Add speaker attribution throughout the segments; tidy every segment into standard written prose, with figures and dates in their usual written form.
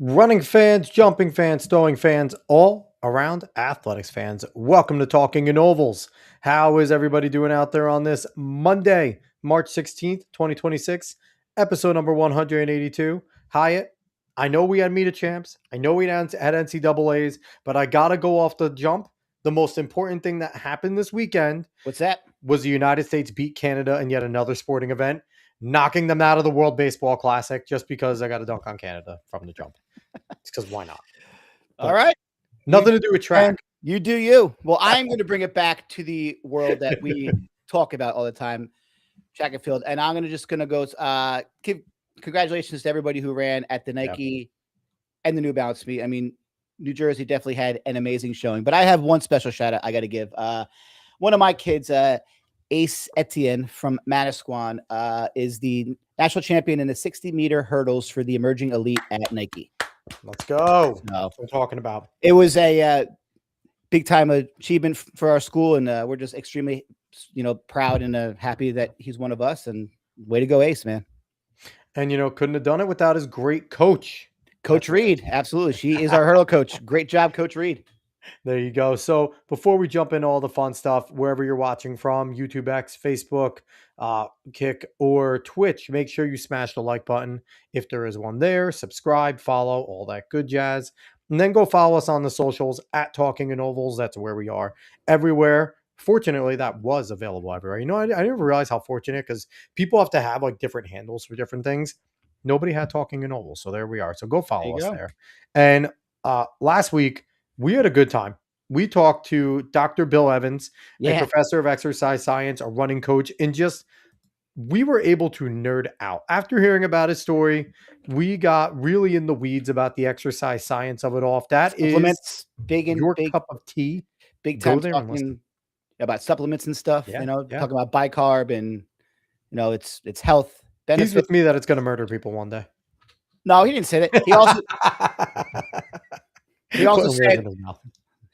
Speaker 1: Running fans, jumping fans, throwing fans, all around athletics fans. Welcome to Talking in Ovals. How is everybody doing out there on this Monday, March 16th, 2026, episode number 182? Hyatt, I know we had Meet of Champs. I know we had NCAAs, but I got to go off the jump. The most important thing that happened this weekend
Speaker 2: What's that?
Speaker 1: was the United States beat Canada in yet another sporting event, knocking them out of the World Baseball Classic just because I got to dunk on Canada from the jump. It's because why not? But
Speaker 2: all right.
Speaker 1: Nothing to do with track.
Speaker 2: You do you. Well, I'm going to bring it back to the world that we talk about all the time, track and field. And I'm going to go give congratulations to everybody who ran at the Nike and the New Balance meet. I mean, New Jersey definitely had an amazing showing, but I have one special shout out I got to give. One of my kids, Ace Etienne from Manasquan, is the national champion in the 60-meter hurdles for the emerging elite at Nike.
Speaker 1: Let's go.
Speaker 2: So,
Speaker 1: that's what we're talking about.
Speaker 2: It was a big time achievement for our school, and we're just extremely, proud and happy that he's one of us. And way to go, Ace, man!
Speaker 1: And couldn't have done it without his great coach,
Speaker 2: Coach Reed. Absolutely, she is our hurdle coach. Great job, Coach Reed.
Speaker 1: There you go. So before we jump into all the fun stuff, wherever you're watching from, YouTube X, Facebook, Kick, or Twitch, make sure you smash the like button if there is one there. Subscribe, follow, all that good jazz. And then go follow us on the socials at Talking in Ovals. That's where we are everywhere. Fortunately, that was available everywhere. I didn't realize how fortunate, because people have to have like different handles for different things. Nobody had Talking in Ovals. So there we are. So go follow us there. And last week, we had a good time. We talked to Dr. Bill Evans, a professor of exercise science, a running coach, and we were able to nerd out. After hearing about his story, we got really in the weeds about the exercise science of it all. If that is your cup of tea,
Speaker 2: big time talking about supplements and stuff, talking about bicarb and, it's health benefits.
Speaker 1: He's with me that it's going to murder people one day.
Speaker 2: No, he didn't say that. He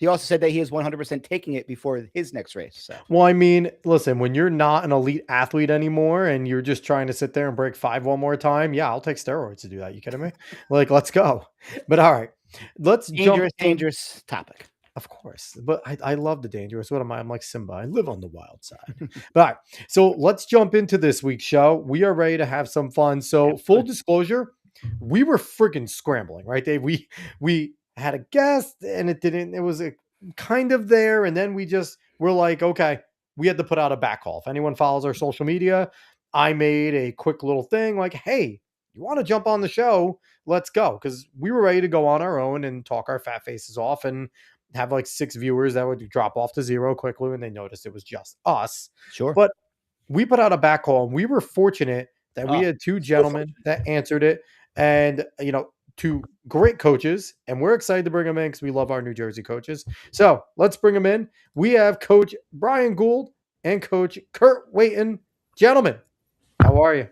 Speaker 2: also said that he is 100% taking it before his next race. So.
Speaker 1: Well, I mean, listen, when you're not an elite athlete anymore and you're just trying to sit there and break 5 one more time, yeah, I'll take steroids to do that. You kidding me? Like, let's go. But all right, let's
Speaker 2: dangerous topic.
Speaker 1: Of course, but I love the dangerous. What am I? I'm like Simba. I live on the wild side. But all right, so let's jump into this week's show. We are ready to have some fun. So full disclosure, we were freaking scrambling, right, Dave? We had a guest and it was a kind of there. And then we're like, okay, we had to put out a back call. If anyone follows our social media, I made a quick little thing like, hey, you want to jump on the show? Let's go. Because we were ready to go on our own and talk our fat faces off and have like 6 viewers that would drop off to 0 quickly when they noticed it was just us.
Speaker 2: Sure.
Speaker 1: But we put out a back call and we were fortunate that we had 2 gentlemen that answered it. And, 2 great coaches, and we're excited to bring them in because we love our New Jersey coaches. So let's bring them in. We have Coach Brian Gould and Coach Kurt Wayton. Gentlemen, how are you?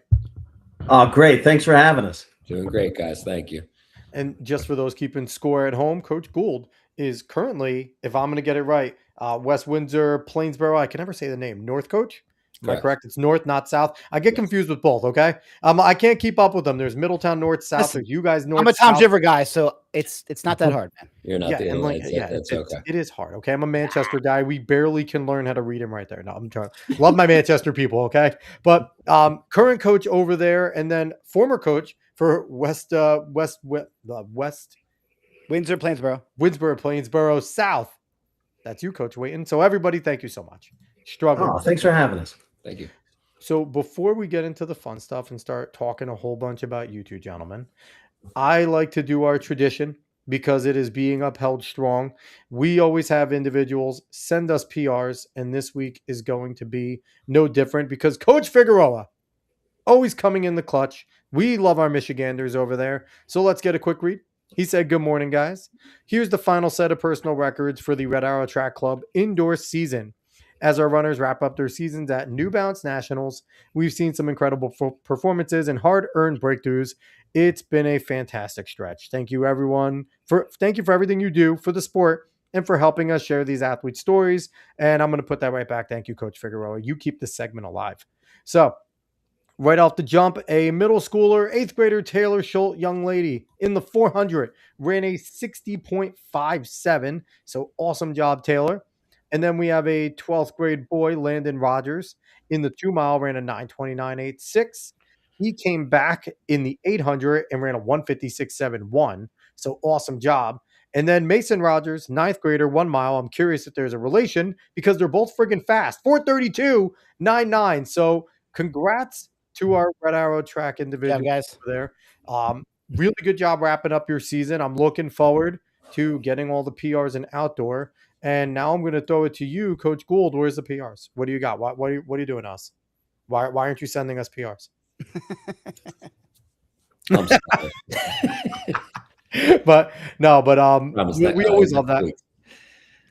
Speaker 3: Oh, great. Thanks for having us.
Speaker 4: Doing great, guys. Thank you.
Speaker 1: And just for those keeping score at home, Coach Gould is currently, if I'm going to get it right, West Windsor, Plainsboro. I can never say the name. North coach? Am I correct? It's north, not south. I get confused with both. Okay, I can't keep up with them. There's Middletown north, south.
Speaker 2: Listen,
Speaker 1: There's you guys north.
Speaker 2: I'm a Tom
Speaker 1: south.
Speaker 2: River guy, so it's not that hard, man.
Speaker 4: You're not
Speaker 1: Yeah,
Speaker 4: the
Speaker 1: and like
Speaker 4: inlines.
Speaker 1: yeah,
Speaker 4: That's
Speaker 1: it's
Speaker 4: okay.
Speaker 1: it is hard. Okay, I'm a Manchester guy. We barely can learn how to read him right there. No, I'm trying. Love my Manchester people. Okay, but current coach over there, and then former coach for the West
Speaker 2: Windsor, Plainsboro.
Speaker 1: Winsboro, Plainsboro, South. That's you, Coach Wayton. So everybody, thank you so much. Struggling.
Speaker 3: Oh, thanks for having us.
Speaker 4: Thank you.
Speaker 1: So before we get into the fun stuff and start talking a whole bunch about you two gentlemen, I like to do our tradition because it is being upheld strong. We always have individuals send us PRs, and this week is going to be no different because Coach Figueroa always coming in the clutch. We love our Michiganders over there. So let's get a quick read. He said, "Good morning, guys. Here's the final set of personal records for the Red Arrow Track Club indoor season. As our runners wrap up their seasons at New Balance Nationals, we've seen some incredible performances and hard-earned breakthroughs. It's been a fantastic stretch. Thank you, everyone. Thank you for everything you do for the sport and for helping us share these athlete stories." And I'm going to put that right back. Thank you, Coach Figueroa. You keep this segment alive. So, right off the jump, a middle schooler, 8th grader Taylor Schultz, young lady in the 400, ran a 60.57. So awesome job, Taylor. And then we have a 12th grade boy, Landon Rogers, in the 2 mile, ran a 9:29.86. He came back in the 800 and ran a 1:56.71. So awesome job. And then Mason Rogers, 9th grader, 1 mile. I'm curious if there's a relation because they're both friggin' fast. 4:32.99. So congrats to our Red Arrow Track individual
Speaker 2: guys.
Speaker 1: over there. Really good job wrapping up your season. I'm looking forward to getting all the PRs in outdoor. And now I'm going to throw it to you, Coach Gould. Where's the PRs? What do you got? What are you doing to us? Why aren't you sending us PRs?
Speaker 4: I'm sorry.
Speaker 1: But
Speaker 4: Promise that
Speaker 1: we always love
Speaker 4: next
Speaker 1: that.
Speaker 4: week.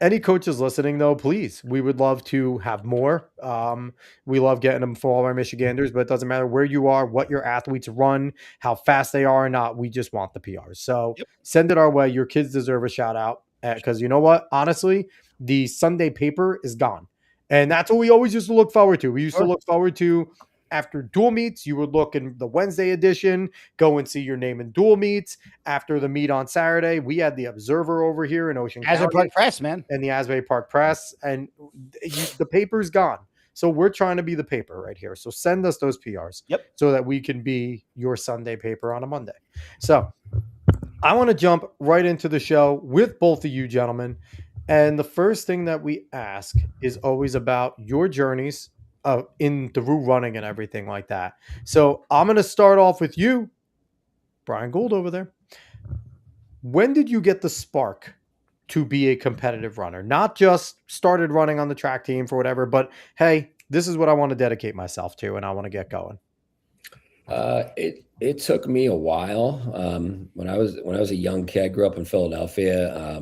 Speaker 1: Any coaches listening, though, please, we would love to have more. We love getting them for all our Michiganders, but it doesn't matter where you are, what your athletes run, how fast they are or not. We just want the PRs. So send it our way. Your kids deserve a shout out because you know what? Honestly, the Sunday paper is gone. And that's what we always used to look forward to. We used to look forward to after dual meets, you would look in the Wednesday edition, go and see your name in dual meets. After the meet on Saturday, we had the Observer over here in Ocean
Speaker 2: Asbury
Speaker 1: County.
Speaker 2: Park Press, man.
Speaker 1: And the Asbury Park Press. And the paper's gone. So we're trying to be the paper right here. So send us those PRs so that we can be your Sunday paper on a Monday. So I want to jump right into the show with both of you gentlemen. And the first thing that we ask is always about your journeys in through running and everything like that. So I'm going to start off with you, Brian Gould over there. When did you get the spark to be a competitive runner? Not just started running on the track team for whatever, but hey, this is what I want to dedicate myself to and I want to get going.
Speaker 4: It took me a while. When I was a young kid, I grew up in Philadelphia.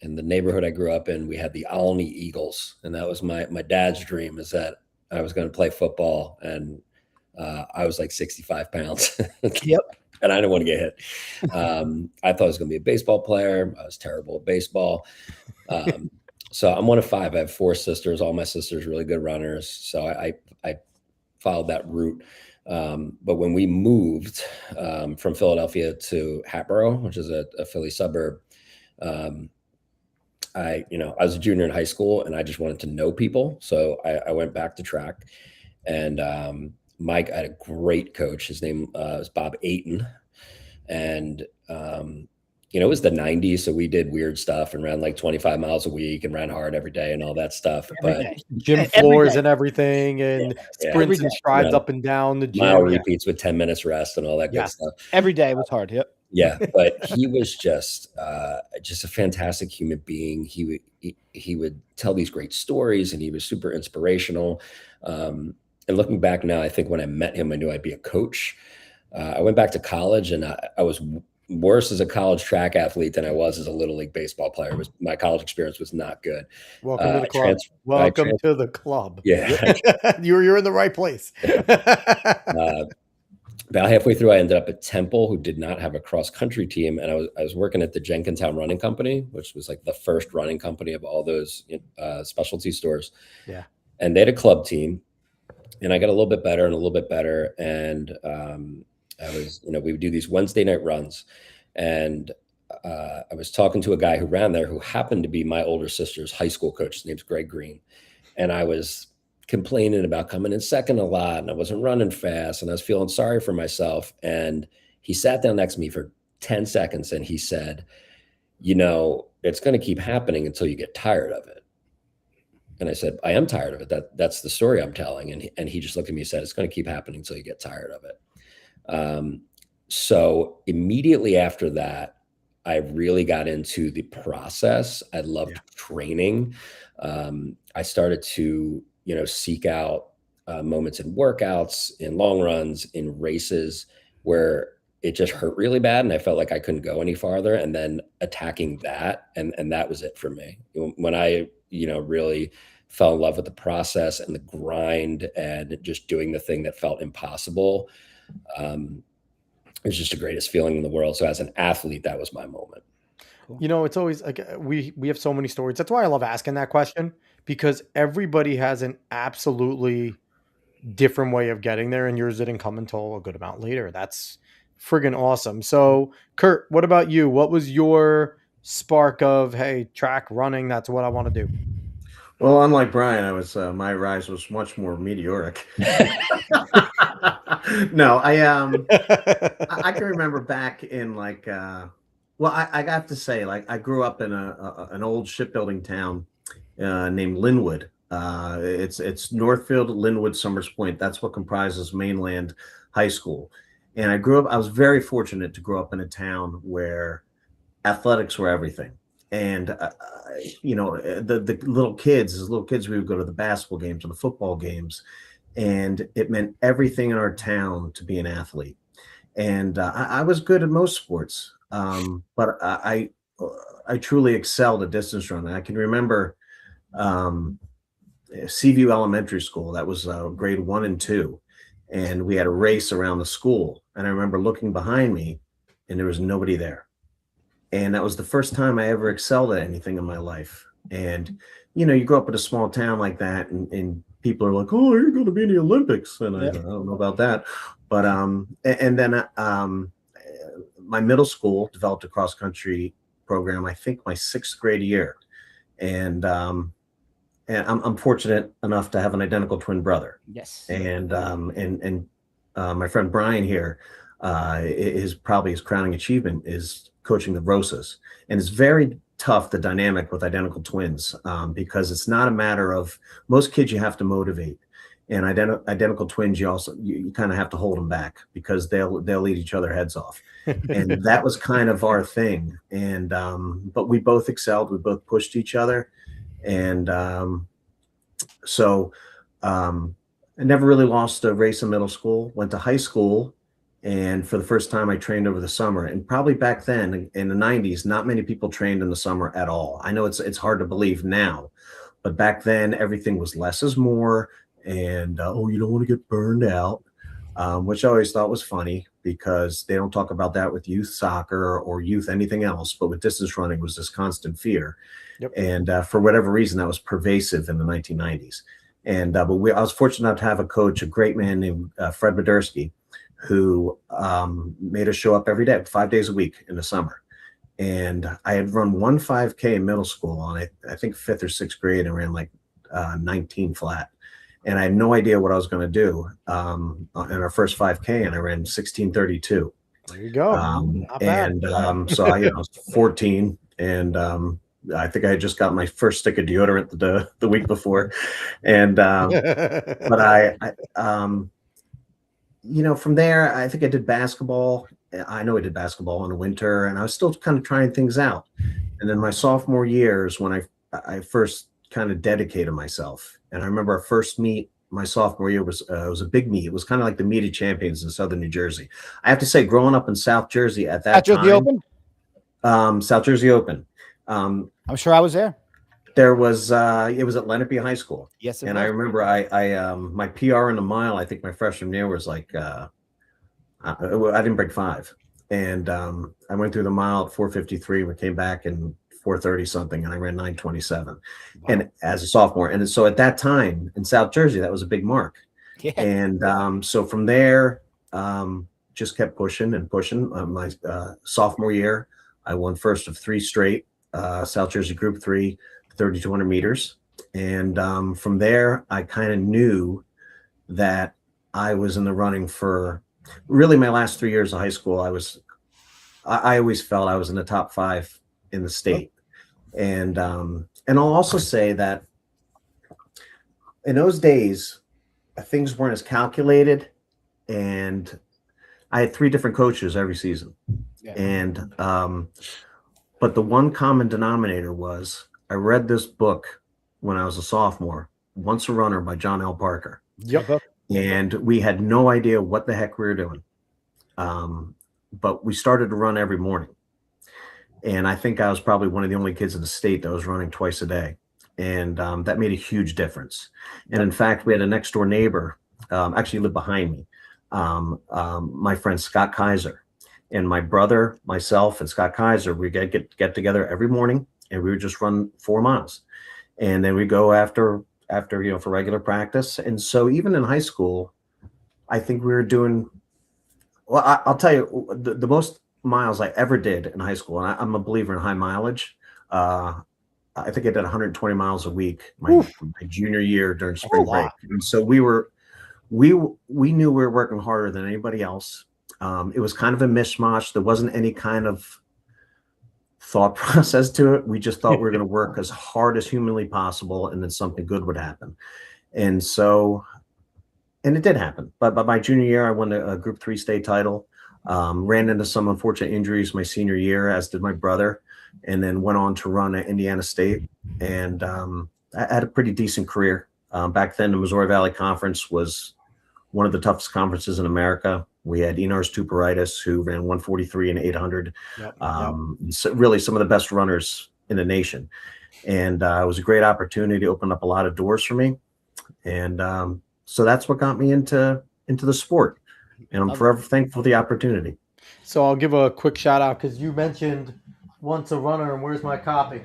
Speaker 4: In the neighborhood I grew up in, we had the Alney Eagles, and that was my dad's dream, is that I was going to play football, and I was like 65 pounds. And I didn't want to get hit. I thought I was going to be a baseball player. I was terrible at baseball. So I'm one of five. I have four sisters. All my sisters are really good runners. So I followed that route. But when we moved from Philadelphia to Hatboro, which is a Philly suburb, I was a junior in high school and I just wanted to know people. So I went back to track, and Mike had a great coach. His name was Bob Wayton. And, it was the 90s. So we did weird stuff and ran like 25 miles a week and ran hard every day and all that stuff.
Speaker 1: Gym floors and everything and sprints and strides up and down the gym.
Speaker 4: Mile repeats with 10 minutes rest and all that good stuff.
Speaker 2: Every day was hard. Yep.
Speaker 4: Yeah, but he was just a fantastic human being. He would tell these great stories, and he was super inspirational. And looking back now, I think when I met him, I knew I'd be a coach. I went back to college, and I was worse as a college track athlete than I was as a little league baseball player. My college experience was not good.
Speaker 1: Welcome to the club. Welcome to the club.
Speaker 4: Yeah,
Speaker 1: you're in the right place.
Speaker 4: About halfway through, I ended up at Temple, who did not have a cross country team, and I was working at the Jenkintown Running Company, which was like the first running company of all those specialty stores.
Speaker 1: Yeah,
Speaker 4: and they had a club team, and I got a little bit better and a little bit better. And I was, we would do these Wednesday night runs, and I was talking to a guy who ran there who happened to be my older sister's high school coach. His name's Greg Green. And I was complaining about coming in second a lot, and I wasn't running fast, and I was feeling sorry for myself. And he sat down next to me for 10 seconds and he said, it's going to keep happening until you get tired of it. And I said, I am tired of it. That's the story I'm telling. And he just looked at me and said, it's going to keep happening until you get tired of it. So immediately after that, I really got into the process. I loved training. I started to, seek out moments in workouts, in long runs, in races where it just hurt really bad and I felt like I couldn't go any farther, and then attacking that. And that was it for me. When I, really fell in love with the process and the grind and just doing the thing that felt impossible, it was just the greatest feeling in the world. So as an athlete, that was my moment.
Speaker 1: It's always like we have so many stories. That's why I love asking that question, because everybody has an absolutely different way of getting there, and yours didn't come until a good amount later. That's friggin' awesome. So, Kurt, what about you? What was your spark of, hey, track running? That's what I want to do.
Speaker 3: Well, unlike Brian, my rise was much more meteoric. No, I can remember back in I have to say, I grew up in an old shipbuilding town named Linwood. It's Northfield, Linwood, Summers Point. That's what comprises Mainland High School. And I was very fortunate to grow up in a town where athletics were everything. And, the little kids, as little kids, we would go to the basketball games and the football games. And it meant everything in our town to be an athlete. And I was good at most sports. But I truly excelled at distance running. I can remember Seaview Elementary School. That was grade 1 and 2. And we had a race around the school. And I remember looking behind me and there was nobody there. And that was the first time I ever excelled at anything in my life. And, you grow up in a small town like that and people are like, oh, you're going to be in the Olympics. And I don't know about that. But, and then my middle school developed a cross country program, I think my 6th grade year. And I'm fortunate enough to have an identical twin brother.
Speaker 2: Yes.
Speaker 3: And my friend Brian here, is probably his crowning achievement is coaching the Rosas. And it's very tough, the dynamic with identical twins, because it's not a matter of, most kids you have to motivate. And identical twins, you kind of have to hold them back because they'll eat each other heads off. And that was kind of our thing. And but we both excelled. We both pushed each other. And so I never really lost a race in middle school. Went to high school, and for the first time I trained over the summer. And probably back then in the 90s, not many people trained in the summer at all. I know it's hard to believe now, but back then everything was less is more. And you don't want to get burned out, which I always thought was funny because they don't talk about that with youth soccer or youth anything else, but with distance running was this constant fear. Yep. And for whatever reason, that was pervasive in the 1990s. And I was fortunate enough to have a coach, a great man named Fred Madursky, who made us show up every day, 5 days a week in the summer. And I had run 1 5K in middle school on I think 5th or 6th grade, and ran like 19 flat. And I had no idea what I was going to do in our first 5K, and I ran 16:32.
Speaker 1: There you go.
Speaker 3: So I was 14, and I think I had just got my first stick of deodorant the week before, and but I from there I think I did basketball. I know I did basketball in the winter, and I was still kind of trying things out. And then my sophomore year is when I first kind of dedicated myself. And I remember our first meet my sophomore year was a big meet. It was kind of like the meet of champions in Southern New Jersey. I have to say, growing up in South Jersey at that time, South Jersey Open.
Speaker 2: I'm sure I was there.
Speaker 3: There was it was at Lenape High School.
Speaker 2: Yes,
Speaker 3: and I remember I my PR in the mile, I think my freshman year was like I didn't break 5, and I went through the mile at 4:53. We came back and 4:30 something, and I ran 9:27. Wow. And as a sophomore. And so at that time in South Jersey, that was a big mark.
Speaker 2: Yeah.
Speaker 3: And so from there, just kept pushing and pushing. My sophomore year, I won first of 3 straight South Jersey Group 3 3,200 meters. And from there, I kind of knew that I was in the running for really my last 3 years of high school. I always felt I was in the top 5 in the state. And I'll also say that in those days, things weren't as calculated, and I had 3 different coaches every season.
Speaker 2: Yeah.
Speaker 3: And but the one common denominator was I read this book when I was a sophomore, Once a Runner by John L. Parker.
Speaker 1: Yep.
Speaker 3: And we had no idea what the heck we were doing. But we started to run every morning. And I think I was probably one of the only kids in the state that was running twice a day. And that made a huge difference. And in fact, we had a next door neighbor, actually lived behind me, my friend Scott Kaiser. And my brother, myself, and Scott Kaiser, we get together every morning, and we would just run 4 miles. And then we go after for regular practice. And so even in high school, I think we were doing, well, I'll tell you, the most miles I ever did in high school, and I'm a believer in high mileage. I think I did 120 miles a week my junior year during spring break. And so we knew we were working harder than anybody else. It was kind of a mishmash. There wasn't any kind of thought process to it. We just thought we were going to work as hard as humanly possible, and then something good would happen. And it did happen. But by my junior year, I won a Group 3 state title. Ran into some unfortunate injuries my senior year, as did my brother, and then went on to run at Indiana State. And I had a pretty decent career. Back then, the Missouri Valley Conference was one of the toughest conferences in America. We had Enars Tuparitis, who ran 143 and 800. Yep. So really some of the best runners in the nation. And it was a great opportunity, opened up a lot of doors for me. And so that's what got me into the sport. And I'm forever thankful for the opportunity.
Speaker 1: So I'll give a quick shout out because you mentioned Once a Runner, and where's my copy?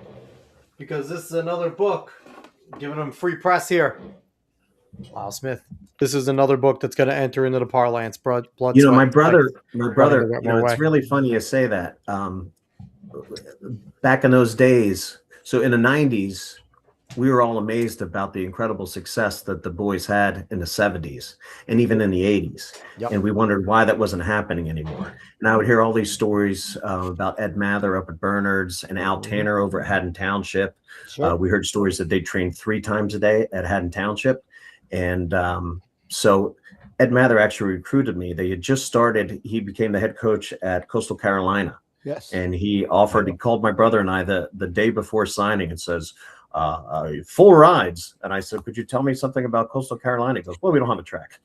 Speaker 1: Because this is another book. Giving them free press here. Wow, Smith. This is another book that's going to enter into the parlance. Blood.
Speaker 3: My brother. It's really funny you say that. Back in those days, so in the 90s, we were all amazed about the incredible success that the boys had in the 70s and even in the 80s. Yep. And we wondered why that wasn't happening anymore. And I would hear all these stories about Ed Mather up at Bernard's and Al Tanner over at Haddon Township. Sure. We heard stories that they trained 3 times a day at Haddon Township. And so Ed Mather actually recruited me. They had just started. He became the head coach at Coastal Carolina. Yes. And he called my brother and I the day before signing and says, full rides. And I said, could you tell me something about Coastal Carolina? He goes, well, we don't have a track.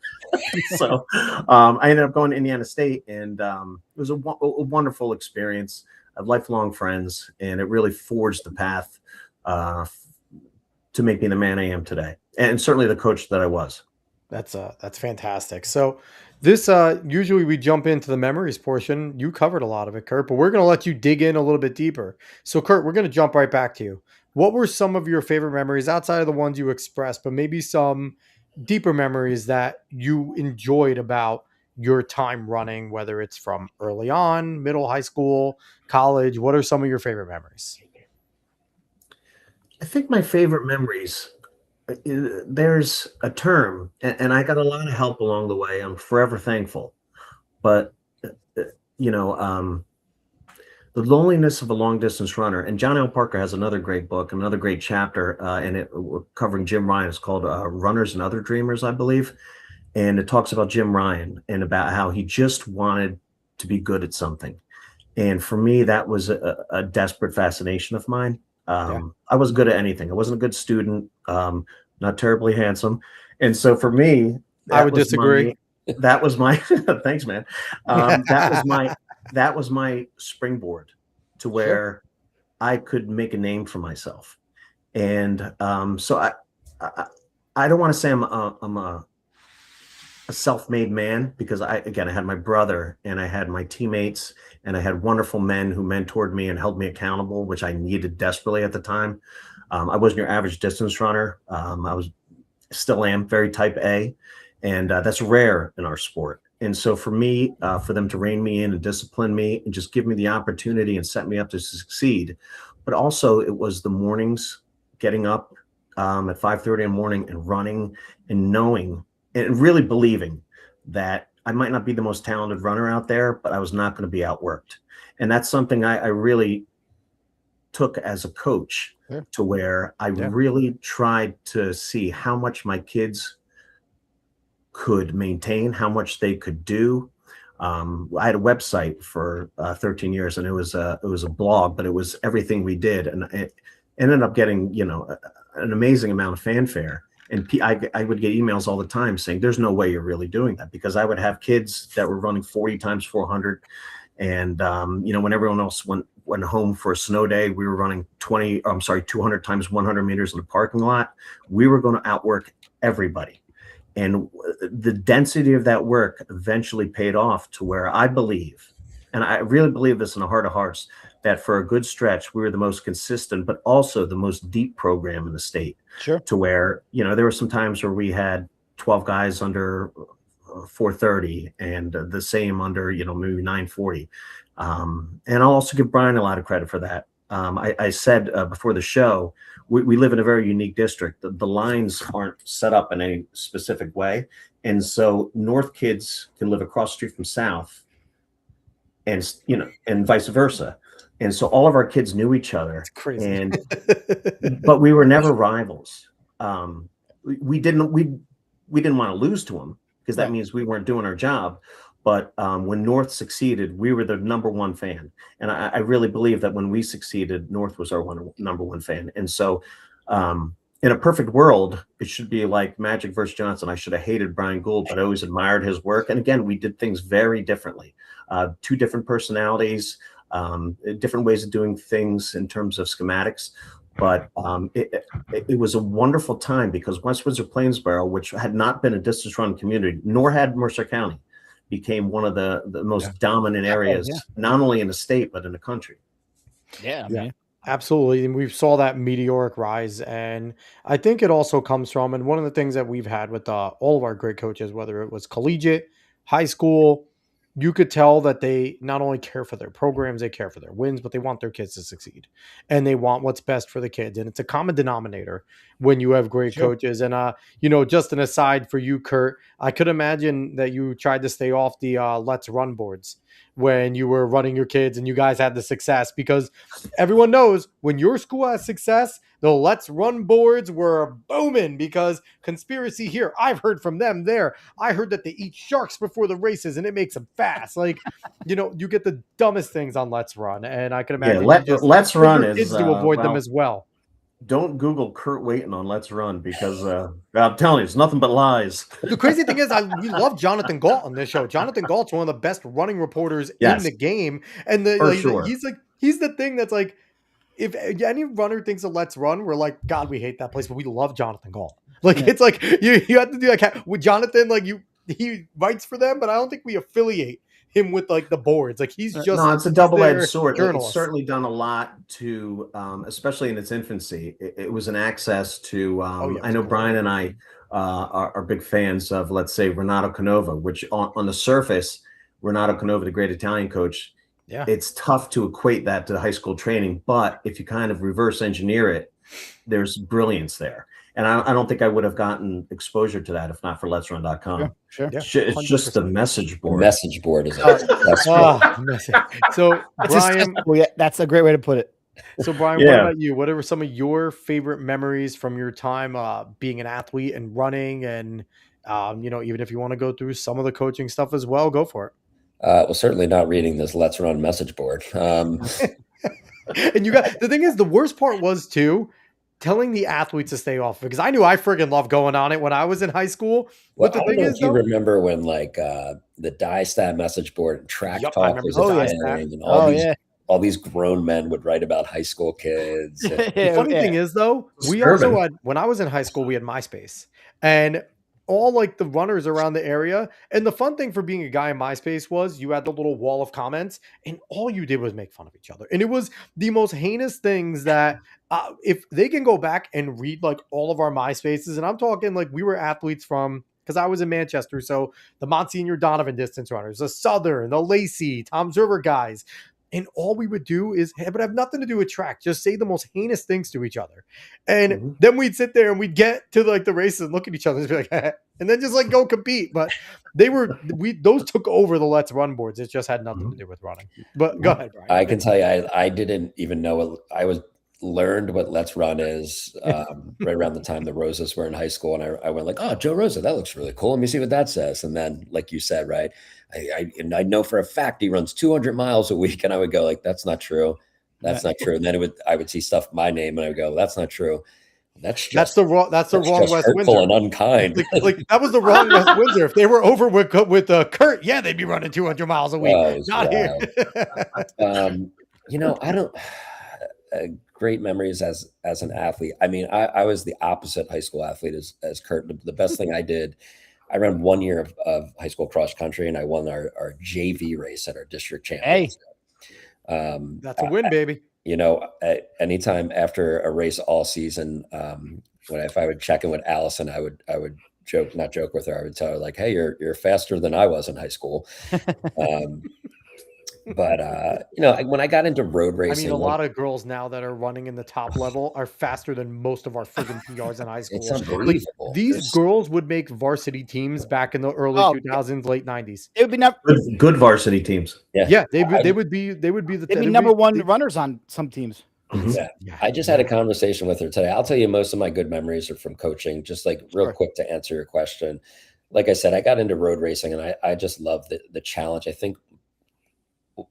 Speaker 3: So I ended up going to Indiana State, and it was a wonderful experience. I have lifelong friends, and it really forged the path to make me the man I am today, and certainly the coach that I was.
Speaker 1: That's fantastic. So this usually we jump into the memories portion. You covered a lot of it, Kurt, but we're going to let you dig in a little bit deeper. So Kurt, we're going to jump right back to you. What were some of your favorite memories outside of the ones you expressed, but maybe some deeper memories that you enjoyed about your time running, whether it's from early on, middle, high school, college? What are some of your favorite memories?
Speaker 3: I think my favorite memories, there's a term, and I got a lot of help along the way. I'm forever thankful. But, the loneliness of a long distance runner. And John L. Parker has another great book, another great chapter in it covering Jim Ryan. It's called Runners and Other Dreamers, I believe. And it talks about Jim Ryan and about how he just wanted to be good at something. And for me, that was a desperate fascination of mine. I wasn't good at anything. I wasn't a good student, not terribly handsome. And so for me,
Speaker 1: I would disagree.
Speaker 3: That was my, thanks, man. That was my springboard to where I could make a name for myself. And so I don't want to say I'm a self-made man, because I had my brother and I had my teammates and I had wonderful men who mentored me and held me accountable, which I needed desperately at the time. I wasn't your average distance runner. I still am very type A. And that's rare in our sport. And so for me, for them to rein me in and discipline me and just give me the opportunity and set me up to succeed. But also it was the mornings, getting up at 5:30 in the morning and running and knowing and really believing that I might not be the most talented runner out there, but I was not going to be outworked. And that's something I really took as a coach, to where I really tried to see how much my kids could maintain, how much they could do. I had a website for 13 years, and it was a blog, but it was everything we did, and it ended up getting an amazing amount of fanfare. And I would get emails all the time saying, "There's no way you're really doing that," because I would have kids that were running 40 times 400, and when everyone else went home for a snow day, we were running 200 times 100 meters in the parking lot. We were going to outwork everybody. And the density of that work eventually paid off to where I believe, and I really believe this in the heart of hearts, that for a good stretch, we were the most consistent, but also the most deep program in the state.
Speaker 2: Sure.
Speaker 3: To where, there were some times where we had 12 guys under 430 and the same under, maybe 940. And I'll also give Brian a lot of credit for that. I said before the show, we live in a very unique district. The lines aren't set up in any specific way. And so North kids can live across the street from South and vice versa. And so all of our kids knew each other.
Speaker 1: It's crazy.
Speaker 3: But we were never rivals. We didn't want to lose to them, because that means we weren't doing our job. But when North succeeded, we were the number one fan. And I really believe that when we succeeded, North was our number one fan. And so in a perfect world, it should be like Magic versus Johnson. I should have hated Brian Gould, but I always admired his work. And again, we did things very differently. Two different personalities, different ways of doing things in terms of schematics. But it was a wonderful time, because West Windsor-Plainsboro, which had not been a distance run community, nor had Mercer County, became one of the most dominant areas, not only in the state, but in the country.
Speaker 2: Yeah, man.
Speaker 1: Absolutely. And we saw that meteoric rise. And I think it also comes from, and one of the things that we've had with all of our great coaches, whether it was collegiate, high school, you could tell that they not only care for their programs, they care for their wins, but they want their kids to succeed, and they want what's best for the kids. And it's a common denominator when you have great coaches. And, just an aside for you, Kurt, I could imagine that you tried to stay off the Let's Run boards when you were running your kids and you guys had the success, because everyone knows when your school has success, the Let's Run boards were booming, because conspiracy here, I've heard from them there. I heard that they eat sharks before the races and it makes them fast. Like, you get the dumbest things on Let's Run. And I can imagine
Speaker 3: Let's Run is
Speaker 1: kids to avoid them as well.
Speaker 3: Don't Google Kurt Wayton on Let's Run, because I'm telling you, it's nothing but lies.
Speaker 1: The crazy thing is, we love Jonathan Gault on this show. Jonathan Gault's one of the best running reporters in the game. And he's the thing that's like, if any runner thinks of Let's Run, we're like, God, we hate that place, but we love Jonathan Gault. Like, it's like you have to do like with Jonathan, like he writes for them, but I don't think we affiliate him with like the boards. Like, he's just
Speaker 3: it's a double-edged sword.
Speaker 1: Journalist.
Speaker 3: It's certainly done a lot to, especially in its infancy. It was an access to. I know Brian and I are big fans of, let's say, Renato Canova, which on the surface, Renato Canova, the great Italian coach. Yeah, it's tough to equate that to high school training, but if you kind of reverse engineer it, there's brilliance there. And I don't think I would have gotten exposure to that if not for Let'sRun.com.
Speaker 2: Sure.
Speaker 3: It's just the message board.
Speaker 4: The message board is
Speaker 1: so Brian,
Speaker 2: that's a great way to put it.
Speaker 1: So Brian, what about you? What are some of your favorite memories from your time being an athlete and running? And even if you want to go through some of the coaching stuff as well, go for it.
Speaker 4: Well, certainly not reading this Let's Run message board.
Speaker 1: And the thing is, the worst part was too, telling the athletes to stay off, because I knew I friggin' loved going on it when I was in high school.
Speaker 4: Well, but the thing is, you remember when like the Die-Stat message board and Track Talk was a thing, and all these grown men would write about high school kids.
Speaker 1: The funny thing is, though, we also had, when I was in high school, we had MySpace, and all like the runners around the area. And the fun thing for being a guy in MySpace was you had the little wall of comments, and all you did was make fun of each other. And it was the most heinous things that if they can go back and read like all of our MySpaces, and I'm talking like we were athletes from because I was in Manchester. So the Monsignor Donovan distance runners, the Southern, the Lacey, Tom's River guys. And all we would do is, it would have nothing to do with track, just say the most heinous things to each other. And then we'd sit there and we'd get to like the races and look at each other and be like, and then just like go compete. But those took over the Let's Run boards. It just had nothing to do with running. But go ahead, Brian.
Speaker 4: I can tell you, I didn't even know learned what Let's Run is right around the time the Rosas were in high school. And I went like, oh, Joe Rosa, that looks really cool. Let me see what that says. And then, like you said, right, I know for a fact he runs 200 miles a week. And I would go like, that's not true. That's not true. And then I would see stuff, my name, and I would go, that's not true. That's the wrong
Speaker 1: West Windsor
Speaker 4: and unkind.
Speaker 1: like that was the wrong West Windsor. If they were over with Kurt, yeah, they'd be running 200 miles a week. Not here.
Speaker 4: I don't. Great memories as an athlete. I mean, I was the opposite high school athlete as Kurt. The best thing I did, I ran 1 year of high school cross country, and I won our JV race at our district championship.
Speaker 1: That's a win, baby.
Speaker 4: Anytime after a race all season, if I would check in with Allison, I would not joke with her. I would tell her like, hey, you're faster than I was in high school. But when I got into road racing,
Speaker 1: I mean, a lot of girls now that are running in the top level are faster than most of our friggin' PRs in high school.
Speaker 4: It's unbelievable.
Speaker 1: Like, these girls would make varsity teams back in the early 2000s, late 90s.
Speaker 2: It would be
Speaker 3: good varsity teams.
Speaker 1: Yeah, they would be
Speaker 2: number one runners on some teams.
Speaker 4: Yeah. I just had a conversation with her today. I'll tell you, most of my good memories are from coaching. Just like real quick to answer your question. Like I said, I got into road racing, and I just love the challenge. I think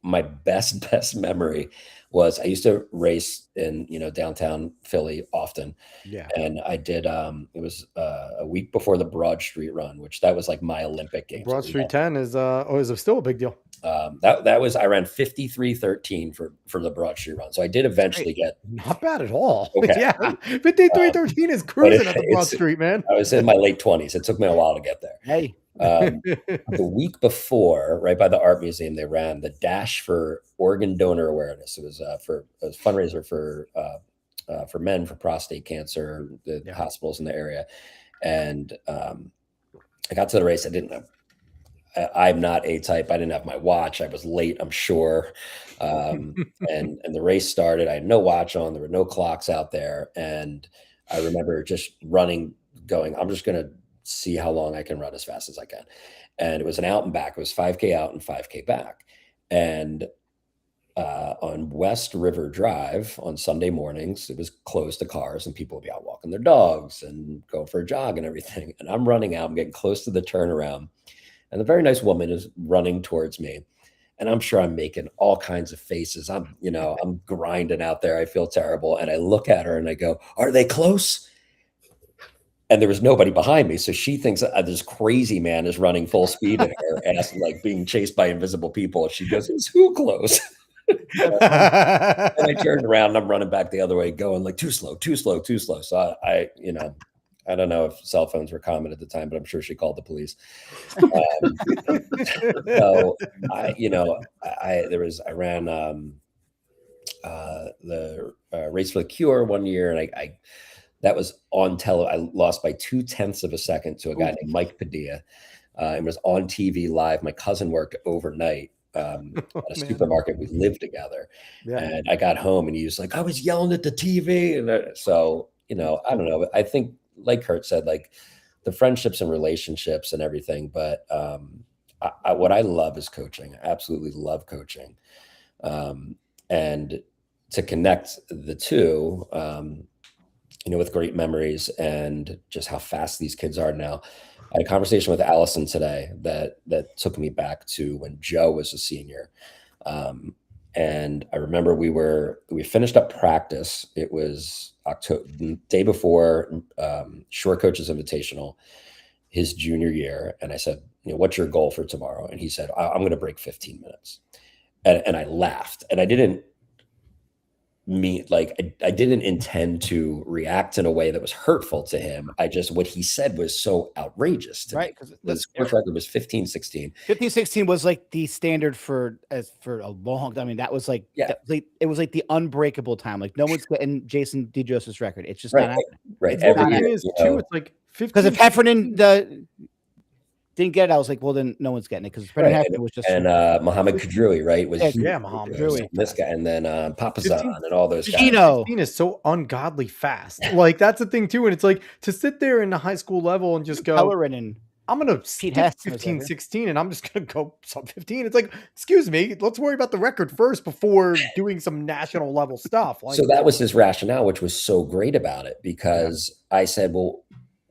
Speaker 4: my best memory was I used to race in downtown Philly often.
Speaker 1: Yeah.
Speaker 4: And I did it was a week before the Broad Street Run, which that was like my Olympic Games.
Speaker 1: Broad Street 10 is still a big deal.
Speaker 4: That was, I ran 53:13 for the Broad Street Run. So I did eventually get
Speaker 1: not bad at all.
Speaker 4: Okay.
Speaker 1: Yeah. 53:13 is cruising at the Broad Street, man.
Speaker 4: I was in my late 20s. It took me a while to get there.
Speaker 2: Hey.
Speaker 4: The week before, right by the art museum, they ran the Dash for Organ Donor Awareness. It was a fundraiser for men for prostate cancer, the hospitals in the area. And I got to the race. I'm not A-type. I didn't have my watch. I was late, I'm sure. And the race started. I had no watch on. There were no clocks out there. And I remember just running, going, I'm just going to see how long I can run as fast as I can. And it was an out and back. It was 5K out and 5K back. And on West River Drive on Sunday mornings, it was closed to cars, and people would be out walking their dogs and going for a jog and everything. And I'm running out, I'm getting close to the turnaround. And a very nice woman is running towards me. And I'm sure I'm making all kinds of faces. I'm grinding out there. I feel terrible. And I look at her and I go, are they close? And there was nobody behind me. So she thinks this crazy man is running full speed at her, asking, like being chased by invisible people. She goes, is who close? And I turned around and I'm running back the other way, going like too slow. So I don't know if cell phones were common at the time, but I'm sure she called the police. So I ran the Race for the Cure 1 year, and I that was on I lost by 0.2 of a second to a guy named Mike Padilla. It was on TV live. My cousin worked overnight at a supermarket. We lived together. Yeah. And I got home and he was like, I was yelling at the TV. And so, I don't know. I think, like Kurt said, like the friendships and relationships and everything. But what I love is coaching. I absolutely love coaching. And to connect the two, with great memories and just how fast these kids are now. I had a conversation with Allison today that took me back to when Joe was a senior. And I remember we finished up practice. It was October, day before Shore Coaches Invitational, his junior year. And I said, what's your goal for tomorrow? And he said, I'm going to break 15 minutes. And I laughed, and I didn't I didn't intend to react in a way that was hurtful to him. What he said was so outrageous to me. Because the sports record was 15:16.
Speaker 2: 15:16 was like the standard for a long. I mean, that was like, it was like the unbreakable time. Like no one's getting Jason DeJoseph's record. It's just not happening.
Speaker 4: Right.
Speaker 1: Every year is too. It's like 15.
Speaker 2: Because if Heffernan didn't get it, I was like, well, then no one's getting it because Brendan
Speaker 4: Right,
Speaker 2: Hefner was just
Speaker 4: and Mohammed Kadri, right, was
Speaker 2: Yeah,
Speaker 4: huge.
Speaker 1: Yeah, Muhammad
Speaker 4: There was
Speaker 1: really
Speaker 4: this guy, and then Papazan and all those guys.
Speaker 2: Gino.
Speaker 1: 15 is so ungodly fast. Like that's the thing too. And it's like to sit there in the high school level and just go,
Speaker 2: Pellerin and
Speaker 1: I'm gonna stick
Speaker 2: Hess was
Speaker 1: 15,
Speaker 2: there.
Speaker 1: 16, and I'm just gonna go sub 15. It's like, excuse me, let's worry about the record first before doing some national level stuff. Like
Speaker 4: So that was his rationale, which was so great about it, because I said, well,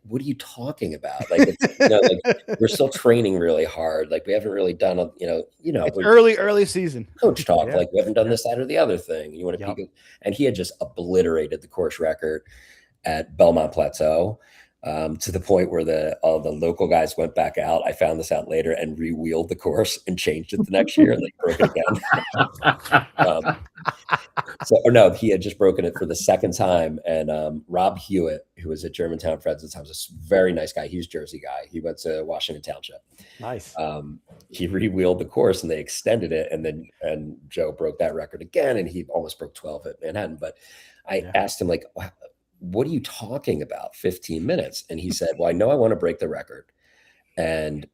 Speaker 4: what are you talking about? Like, it's, like we're still training really hard. Like we haven't really done,
Speaker 2: it's early season.
Speaker 4: Coach talk.
Speaker 1: Yeah.
Speaker 4: Like we haven't done this, that, or the other thing. You want to peek, and he had just obliterated the course record at Belmont Plateau. To the point where all the local guys went back out. I found this out later and re-wheeled the course and changed it the next year, and they broke it again. Or no, he had just broken it for the second time. And Rob Hewitt, who was at Germantown Freds at the time, was a very nice guy. He was a Jersey guy. He went to Washington Township.
Speaker 1: Nice.
Speaker 4: He re-wheeled the course and they extended it, and Joe broke that record again, and he almost broke 12 at Manhattan. But I asked him, like, what are you talking about? 15 minutes. And he said, well, I know I want to break the record. And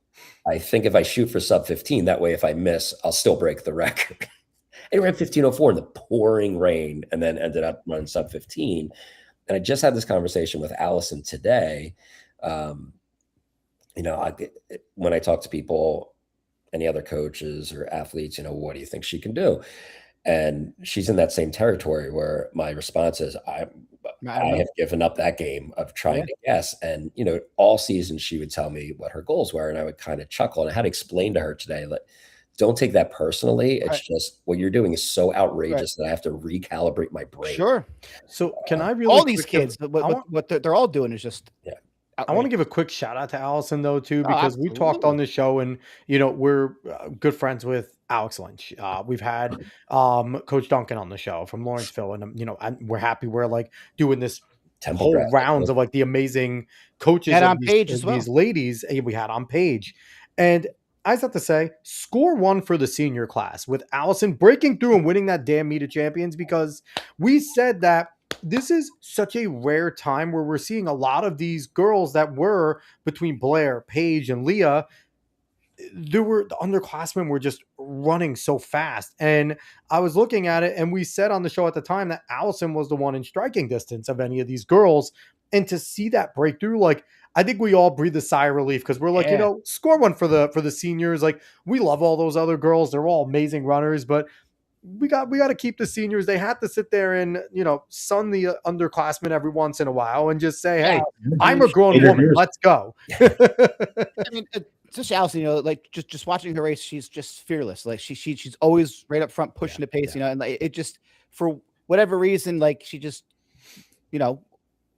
Speaker 4: I think if I shoot for sub 15, that way, if I miss, I'll still break the record. And he ran 15:04 in the pouring rain, and then ended up running sub 15. And I just had this conversation with Allison today. When I talk to people, any other coaches or athletes, what do you think she can do? And she's in that same territory where my response is, I have given up that game of trying to guess. And, all season she would tell me what her goals were, and I would kind of chuckle. And I had to explain to her today, like, don't take that personally. It's just what you're doing is so outrageous that I have to recalibrate my brain.
Speaker 2: Sure.
Speaker 1: So can I really
Speaker 2: all these kids, what they're all doing is just
Speaker 1: I want to give a quick shout out to Allison though too, because we talked on the show, and we're good friends with Alex Lynch. We've had Coach Duncan on the show from Lawrenceville, and and we're happy we're like doing this whole rounds of like the amazing coaches
Speaker 2: on Page as well.
Speaker 1: These ladies we had on Page. And I just have to say, score one for the senior class with Allison breaking through and winning that damn Meet of Champions, because we said that this is such a rare time where we're seeing a lot of these girls that were between Blair, Paige, and Leah. The underclassmen were just running so fast. And I was looking at it, and we said on the show at the time that Allison was the one in striking distance of any of these girls. And to see that breakthrough, like, I think we all breathe a sigh of relief, because we're like, score one for the seniors. Like, we love all those other girls. They're all amazing runners, but we got to keep the seniors. They had to sit there and, sun the underclassmen every once in a while and just say, hey, I'm a grown woman. Let's go.
Speaker 2: I mean, just Allison, like just watching her race, she's just fearless. Like she's always right up front pushing the pace, and like, it just, for whatever reason, like she just,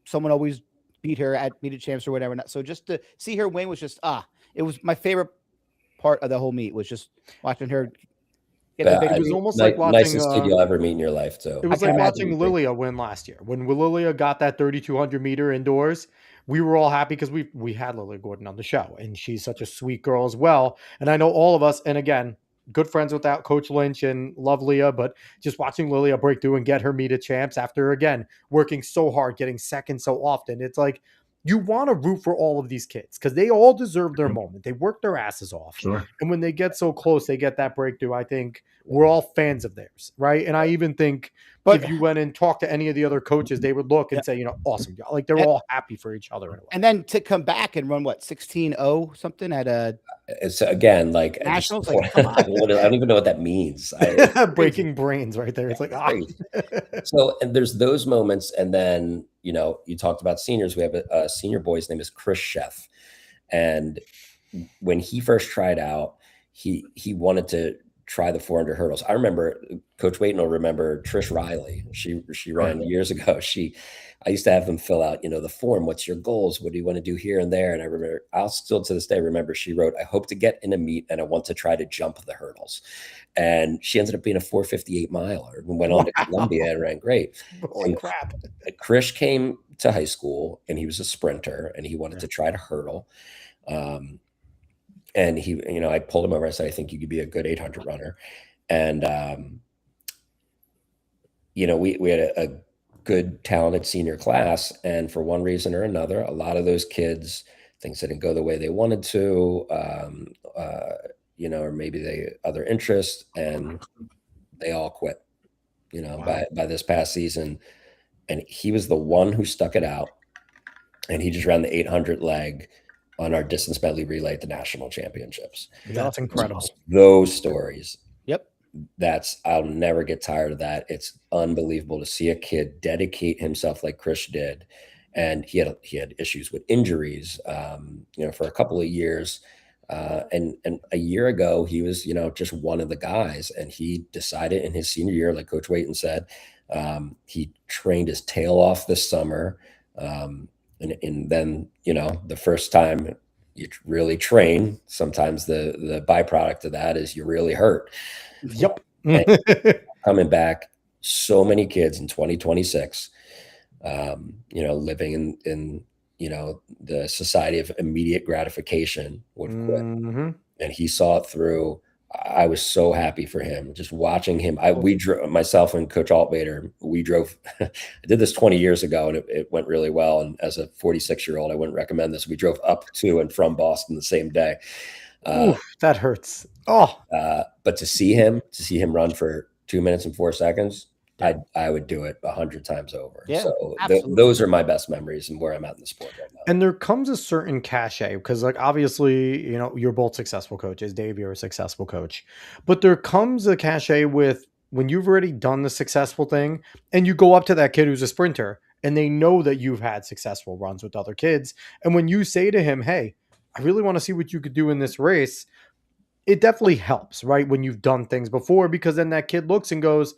Speaker 2: someone always beat her at Meet of Champs or whatever. So just to see her win was just, it was my favorite part of the whole meet, was just watching her.
Speaker 1: It was almost like watching
Speaker 4: nicest kid you'll ever meet in your life too.
Speaker 1: It was like watching Lilia win last year. When Lilia got that 3,200 meter indoors, we were all happy because we had Lilia Gordon on the show, and she's such a sweet girl as well. And I know all of us, and again, good friends with Coach Lynch and love Leah, but just watching Lilia break through and get her Meet of Champs after, again, working so hard, getting second so often. It's like, you want to root for all of these kids because they all deserve their moment. They work their asses off.
Speaker 3: Sure.
Speaker 1: And when they get so close, they get that breakthrough. I think we're all fans of theirs, right? And I even think if you went and talked to any of the other coaches, they would look and say, awesome. Like, they're all happy for each other. In a way.
Speaker 2: And then to come back and run, 16-0 something at a...
Speaker 4: It's again, like,
Speaker 2: Nationals,
Speaker 4: come on. I don't even know what that means.
Speaker 1: Breaking brains right there. It's like,
Speaker 4: So, and there's those moments. And then, you talked about seniors. We have a senior boy. His name is Chris Sheff. And when he first tried out, he wanted to try the 400 hurdles. I remember Coach Wayton will remember Trish Riley. She ran years ago. I used to have them fill out, the form. What's your goals? What do you want to do here and there? And I remember, I'll still to this day remember, she wrote, I hope to get in a meet and I want to try to jump the hurdles. And she ended up being a 4:58 miler and went on to Columbia and ran great.
Speaker 1: Holy crap.
Speaker 4: Chris came to high school and he was a sprinter and he wanted to try to hurdle. And he, I pulled him over. I said, I think you could be a good 800 runner. And, we had a good, talented senior class. And for one reason or another, a lot of those kids things didn't go the way they wanted to, or maybe they other interests, and they all quit.
Speaker 1: Wow.
Speaker 4: By this past season, and he was the one who stuck it out, and he just ran the 800 leg on our distance medley relay at the national championships.
Speaker 1: That's incredible.
Speaker 4: Those stories.
Speaker 2: Yep.
Speaker 4: I'll never get tired of that. It's unbelievable to see a kid dedicate himself like Chris did. And he had issues with injuries, for a couple of years. And a year ago, he was, just one of the guys, and he decided in his senior year, like Coach Wayton said, he trained his tail off this summer. And then, the first time you really train, sometimes the byproduct of that is you really hurt.
Speaker 1: Yep.
Speaker 4: Coming back, so many kids in 2026, living in the society of immediate gratification would quit. And he saw it through. I was so happy for him, just watching him. We drove, myself and Coach Altvader, we drove. I did this 20 years ago, and it went really well. And as a 46-year-old, I wouldn't recommend this. We drove up to and from Boston the same day.
Speaker 1: That hurts. Oh,
Speaker 4: but to see him run for 2 minutes and 4 seconds, I would do it 100 times over.
Speaker 2: Yeah,
Speaker 4: so those are my best memories and where I'm at in the sport right now.
Speaker 1: And there comes a certain cachet, because like obviously, you're both successful coaches. Dave, you're a successful coach, but there comes a cachet with when you've already done the successful thing and you go up to that kid who's a sprinter and they know that you've had successful runs with other kids. And when you say to him, hey, I really want to see what you could do in this race, it definitely helps, right? When you've done things before, because then that kid looks and goes,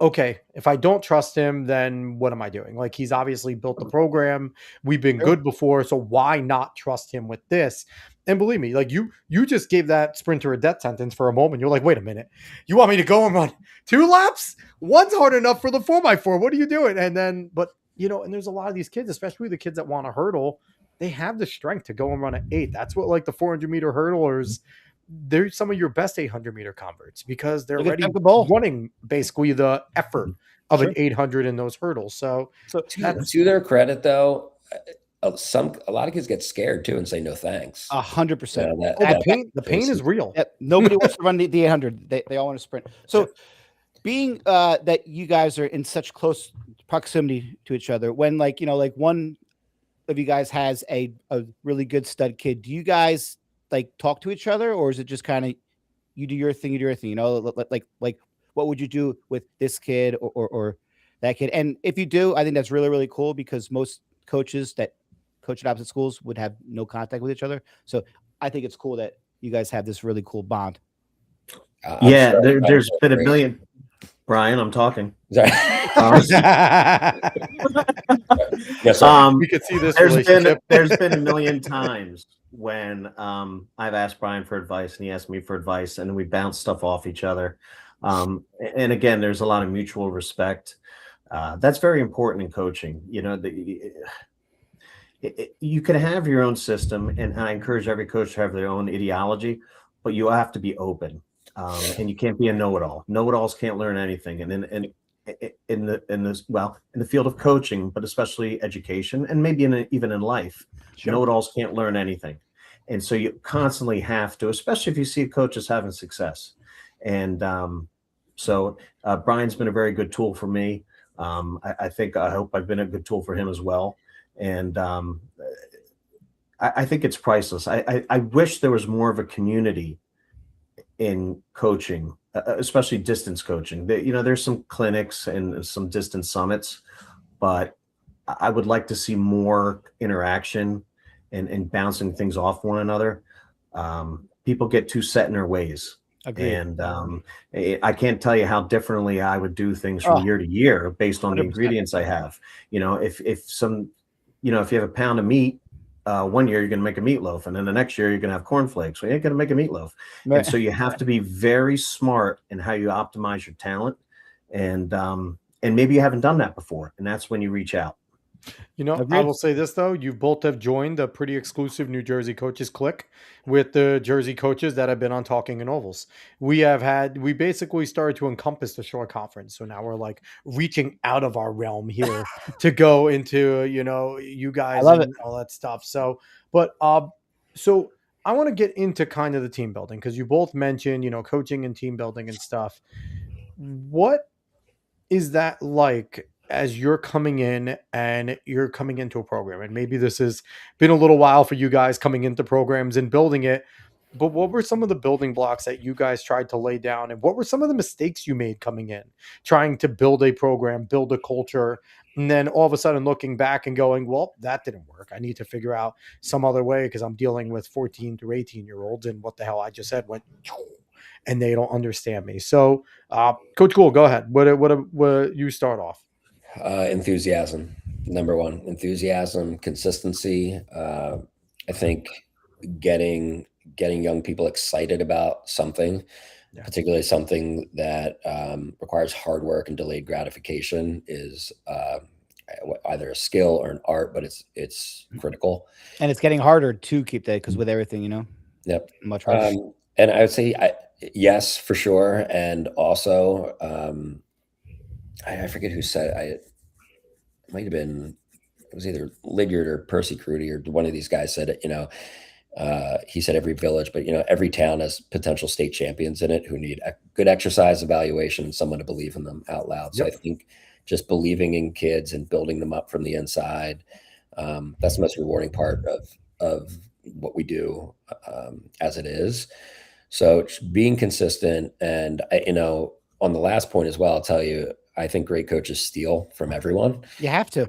Speaker 1: okay, if I don't trust him, then what am I doing? Like, he's obviously built the program. We've been good before, so why not trust him with this? And believe me, like you just gave that sprinter a death sentence for a moment. You're like, wait a minute, you want me to go and run 2 laps? One's hard enough for the 4x4. What are you doing? And then, but and there's a lot of these kids, especially the kids that want to hurdle, they have the strength to go and run an 8. That's what like the 400-meter hurdlers. They're some of your best 800-meter converts because they're already running basically the effort of an 800 in those hurdles. So
Speaker 4: to their credit, though, a lot of kids get scared too and say no thanks.
Speaker 2: 100%.
Speaker 1: The pain is real.
Speaker 2: Nobody wants to run the 800. They all want to sprint. So being that you guys are in such close proximity to each other, when like one of you guys has a really good stud kid, do you guys like talk to each other, or is it just kind of you do your thing, like what would you do with this kid or that kid? And if you do, I think that's really, really cool, because most coaches that coach at opposite schools would have no contact with each other. So I think it's cool that you guys have this really cool bond.
Speaker 3: There's been a million. Brian, I'm talking.
Speaker 4: Sorry.
Speaker 1: We could see this.
Speaker 3: There's been a million times when I've asked Brian for advice and he asked me for advice, and we bounce stuff off each other. And again, there's a lot of mutual respect. That's very important in coaching. You can have your own system, and I encourage every coach to have their own ideology, but you have to be open. And you can't be a know-it-all. Know-it-alls can't learn anything. And in the field of coaching, but especially education, and maybe even in life, know-it-alls can't learn anything. And so you constantly have to, especially if you see coaches having success. And so Brian's been a very good tool for me. I hope I've been a good tool for him as well. And I think it's priceless. I wish there was more of a community in coaching, especially distance coaching. There's some clinics and some distance summits, but I would like to see more interaction and bouncing things off one another. People get too set in their ways. Agreed. And I can't tell you how differently I would do things from year to year based on 100%. The ingredients I have. If you have a pound of meat, one year you're going to make a meatloaf, and then the next year you're going to have cornflakes. Well, you ain't going to make a meatloaf. Right. And so you have to be very smart in how you optimize your talent. And maybe you haven't done that before. And that's when you reach out.
Speaker 1: You know, I
Speaker 2: Agreed.
Speaker 1: will say this though, you both have joined a pretty exclusive New Jersey coaches clique with the Jersey coaches that have been on Talking and Ovals. We basically started to encompass the Shore Conference. So now we're like reaching out of our realm here to go into, you
Speaker 2: I
Speaker 1: guys
Speaker 2: love it.
Speaker 1: and all that stuff. But so I want to get into kind of the team building because you both mentioned, coaching and team building and stuff. What is that like as you're coming in and you're coming into a program? And maybe this has been a little while for you guys coming into programs and building it, but what were some of the building blocks that you guys tried to lay down? And what were some of the mistakes you made coming in, trying to build a program, build a culture, and then all of a sudden looking back and going, well, that didn't work. I need to figure out some other way because I'm dealing with 14 to 18-year-olds and what the hell I just said went and they don't understand me. So, Coach Gould, go ahead. What you start off?
Speaker 4: Enthusiasm, number one. Enthusiasm, consistency. I think getting young people excited about something, particularly something that requires hard work and delayed gratification, is either a skill or an art, but it's critical.
Speaker 2: And it's getting harder to keep that because with everything,
Speaker 4: Yep.
Speaker 2: much harder.
Speaker 4: And I would say yes, for sure. And also, I forget who said it might have been, it was either Lydiard or Percy Crudy or one of these guys said it, he said every village, but every town has potential state champions in it who need a good exercise evaluation and someone to believe in them out loud. So I think just believing in kids and building them up from the inside, that's the most rewarding part of what we do as it is. So being consistent and, on the last point as well, I'll tell you, I think great coaches steal from everyone.
Speaker 2: You have to.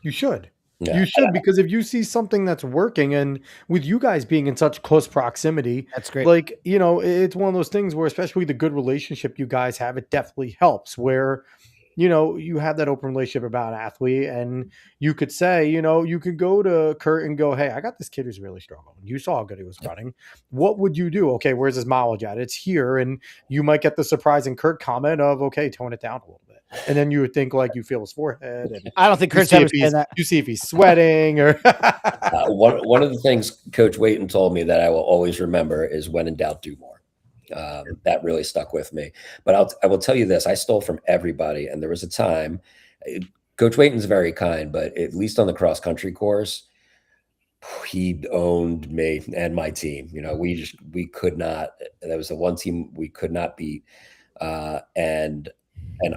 Speaker 1: You should.
Speaker 4: Yeah.
Speaker 1: You should, because if you see something that's working, and with you guys being in such close proximity,
Speaker 2: That's great.
Speaker 1: like, it's one of those things where, especially the good relationship you guys have, it definitely helps where, you have that open relationship about an athlete and you could say, you could go to Kurt and go, hey, I got this kid who's really struggling. You saw how good he was running. What would you do? Okay, where's his mileage at? It's here. And you might get the surprising Kurt comment of, okay, tone it down a little bit. And then you would think like you feel his forehead. And
Speaker 2: I don't think Kurt's ever said that.
Speaker 1: you see if he's sweating or
Speaker 4: one of the things Coach Wayton told me that I will always remember is when in doubt, do more. That really stuck with me. But I will tell you this, I stole from everybody. And there was a time, Coach Wayton's very kind, but at least on the cross country course, he owned me and my team. We could not, that was the one team we could not beat. And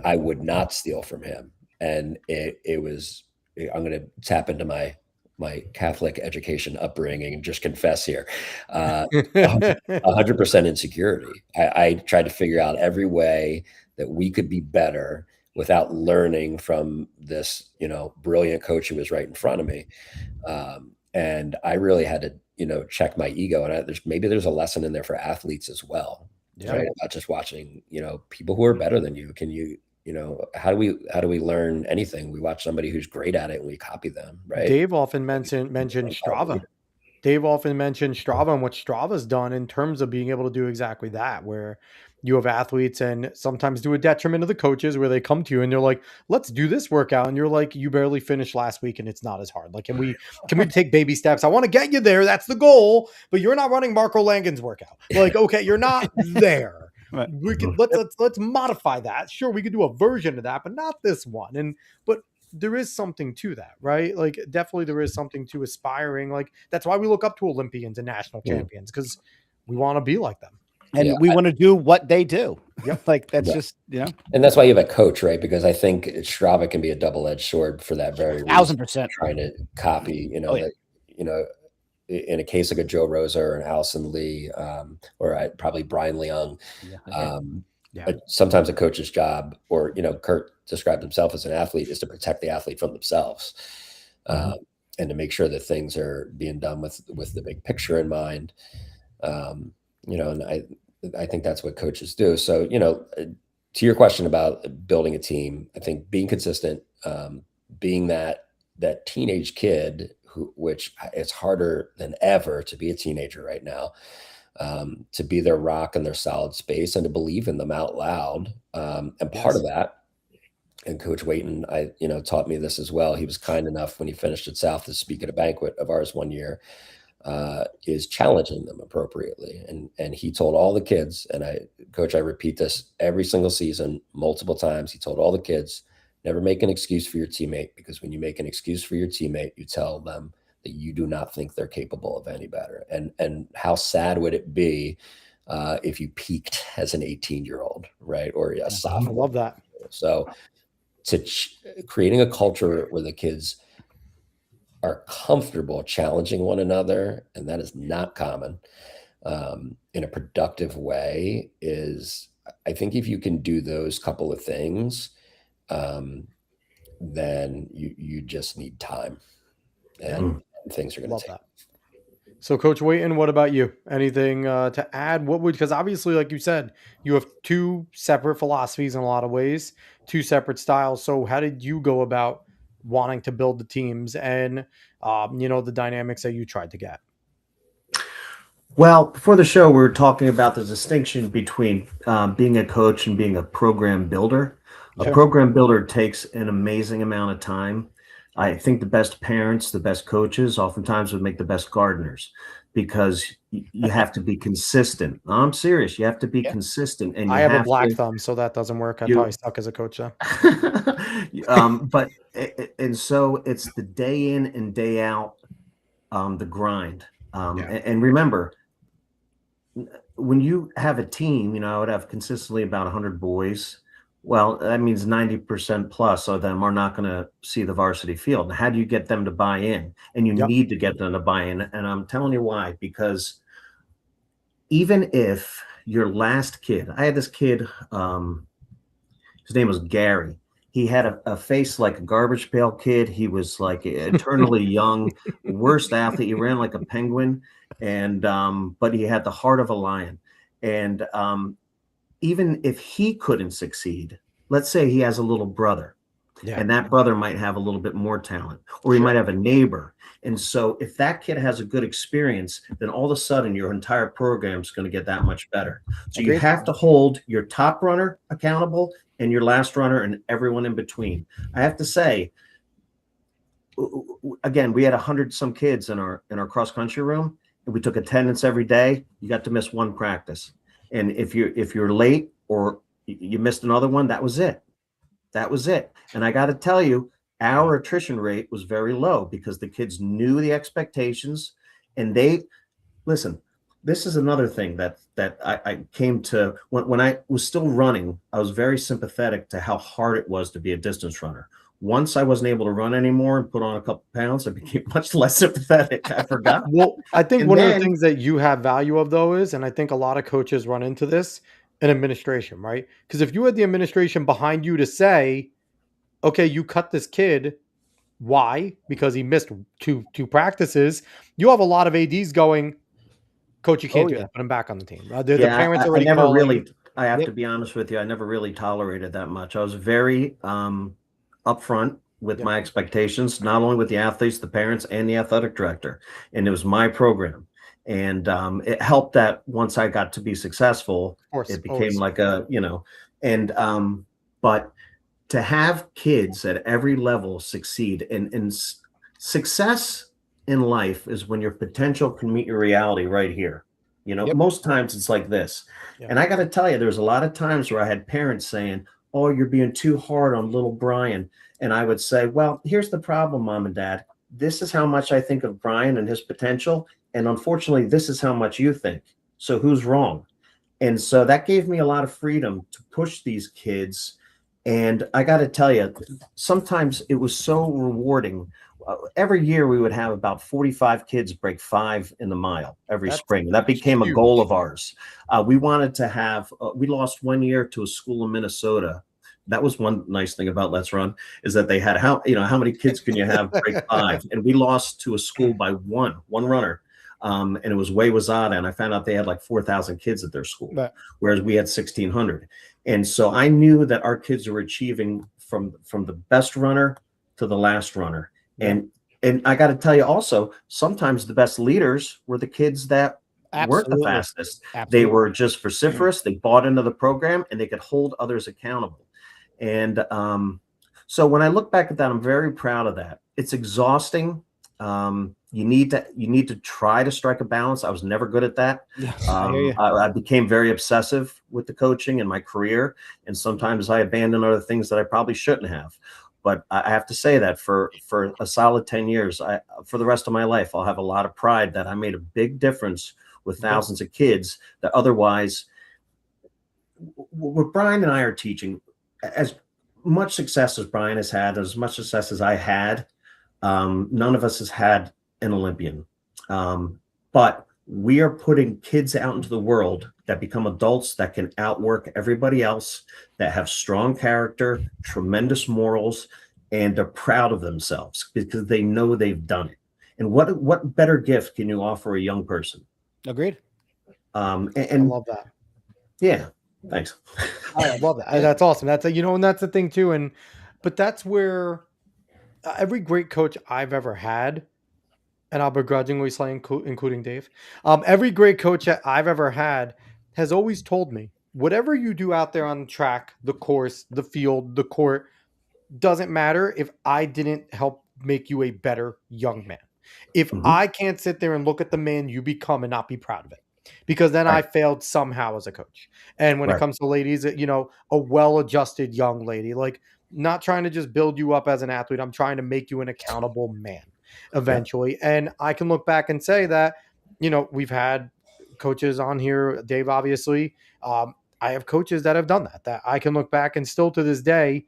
Speaker 4: I would not steal from him. And it was, I'm going to tap into my Catholic education upbringing and just confess here, 100% insecurity. I tried to figure out every way that we could be better without learning from this, brilliant coach who was right in front of me. And I really had to, check my ego. And there's a lesson in there for athletes as well, right? About just watching, people who are better than you. Can you, how do we learn anything? We watch somebody who's great at it and we copy them, right?
Speaker 1: Dave often mentioned Strava. Dave often mentioned Strava and what Strava's done in terms of being able to do exactly that, where you have athletes and sometimes to a detriment of the coaches where they come to you and they're like, let's do this workout. And you're like, you barely finished last week and it's not as hard. Like, can we take baby steps? I want to get you there. That's the goal, but you're not running Marco Langen's workout. Like, okay, you're not there. Right. We can let's modify that. Sure, we could do a version of that, but not this one. But there is something to that, right? Like, definitely there is something to aspiring. Like, that's why we look up to Olympians and national champions, because we want to be like them.
Speaker 2: And we want to do what they do. Yep. Like, that's just,
Speaker 4: And that's why you have a coach, right? Because I think Strava can be a double-edged sword for that very reason.
Speaker 2: 1,000%.
Speaker 4: Trying to copy, in a case like a Joe Rosa or an Allison Lee, or probably Brian Leung. But sometimes a coach's job, or, Kurt described himself as an athlete, is to protect the athlete from themselves, and to make sure that things are being done with the big picture in mind. And I think that's what coaches do. So, to your question about building a team, I think being consistent, being that teenage kid which it's harder than ever to be a teenager right now, to be their rock and their solid space and to believe in them out loud. And part of that and Coach Wayton, taught me this as well. He was kind enough when he finished at South to speak at a banquet of ours one year, is challenging them appropriately. And he told all the kids, and Coach, I repeat this every single season, multiple times. He told all the kids, never make an excuse for your teammate, because when you make an excuse for your teammate, you tell them that you do not think they're capable of any better. And how sad would it be if you peaked as an 18-year-old, right? Or a sophomore.
Speaker 1: I love that.
Speaker 4: So creating a culture where the kids are comfortable challenging one another, and that is not common, in a productive way, is, I think if you can do those couple of things, then you just need time, and things are going to take.
Speaker 1: That. So, Coach Wayton, what about you? Anything to add? Because obviously, like you said, you have two separate philosophies in a lot of ways, two separate styles. So how did you go about wanting to build the teams and, the dynamics that you tried to get?
Speaker 3: Well, before the show, we were talking about the distinction between being a coach and being a program builder. A program builder takes an amazing amount of time. I think the best parents, the best coaches, oftentimes would make the best gardeners, because you have to be consistent. No, I'm serious. You have to be consistent. And
Speaker 1: I have a black thumb, so that doesn't work. I probably suck as a coach, though.
Speaker 3: And so it's the day in and day out, the grind. And remember, when you have a team, I would have consistently about 100 boys. Well, that means 90% plus of them are not going to see the varsity field. And how do you get them to buy in? And you need to get them to buy in. And I'm telling you why, because even if your last kid, I had this kid, his name was Gary. He had a face like a garbage pail kid. He was like eternally young, worst athlete. He ran like a penguin, and but he had the heart of a lion. And even if he couldn't succeed, let's say he has a little brother, and that brother might have a little bit more talent, or he might have a neighbor. And so if that kid has a good experience, then all of a sudden your entire program is going to get that much better. So you have to hold your top runner accountable and your last runner and everyone in between. I have to say, again, we had 100 some kids in our cross country room, and we took attendance every day. You got to miss one practice. And if you're late or you missed another one, that was it. That was it. And I got to tell you, our attrition rate was very low because the kids knew the expectations, and listen. This is another thing that I came to when I was still running. I was very sympathetic to how hard it was to be a distance runner. Once I wasn't able to run anymore and put on a couple pounds, I became much less sympathetic. I forgot.
Speaker 1: Well, I think one of the things that you have value of, though, is, and I think a lot of coaches run into this, an administration, right? Because if you had the administration behind you to say, okay, you cut this kid, why? Because he missed two practices. You have a lot of ADs going, Coach, you can't do that. Put him back on the team. The parents already
Speaker 3: I have to be honest with you. I never really tolerated that much. I was very upfront with my expectations, not only with the athletes, the parents, and the athletic director. And it was my program. And it helped that once I got to be successful, it became like but to have kids at every level succeed, and success in life is when your potential can meet your reality right here. Most times it's like this. And I got to tell you, there's a lot of times where I had parents saying, oh, you're being too hard on little Brian. And I would say, well, here's the problem, Mom and Dad. This is how much I think of Brian and his potential. And unfortunately, this is how much you think. So who's wrong? And so that gave me a lot of freedom to push these kids. And I got to tell you, sometimes it was so rewarding. Every year we would have about 45 kids break 5 in the mile every spring. That became a goal of ours. We wanted to have, we lost one year to a school in Minnesota. That was one nice thing about Let's Run, is that they had how many kids can you have break 5? And we lost to a school by one runner. And it was Wayzata, and I found out they had like 4,000 kids at their school, whereas we had 1,600. And so I knew that our kids were achieving from the best runner to the last runner. And I got to tell you also, sometimes the best leaders were the kids that weren't the fastest. They were just vociferous. They bought into the program, and they could hold others accountable. And So when I look back at that, I'm very proud of that. It's exhausting. You need to try to strike a balance. I was never good at that.
Speaker 2: Yeah, I hear you.
Speaker 3: I became very obsessive with the coaching in my career, and sometimes I abandoned other things that I probably shouldn't have. But I have to say that for a solid 10 years, for the rest of my life, I'll have a lot of pride that I made a big difference with thousands of kids that otherwise, what Brian and I are teaching, as much success as Brian has had, as much success as I had, none of us has had an Olympian. But we are putting kids out into the world that become adults that can outwork everybody else, that have strong character, tremendous morals, and are proud of themselves because they know they've done it. And what better gift can you offer a young person?
Speaker 2: Agreed.
Speaker 3: And
Speaker 1: I love that.
Speaker 3: Yeah, thanks.
Speaker 1: I love that. That's awesome. That's and that's the thing too. But that's where every great coach I've ever had, and I'll begrudgingly say, including Dave, every great coach that I've ever had has always told me, whatever you do out there on the track, the course, the field, the court, doesn't matter if I didn't help make you a better young man. If I can't sit there and look at the man you become and not be proud of it, because then I failed somehow as a coach. And when it comes to ladies, a well-adjusted young lady, like, not trying to just build you up as an athlete, I'm trying to make you an accountable man eventually. And I can look back and say that, we've had coaches on here, Dave, obviously. I have coaches that have done that I can look back and still to this day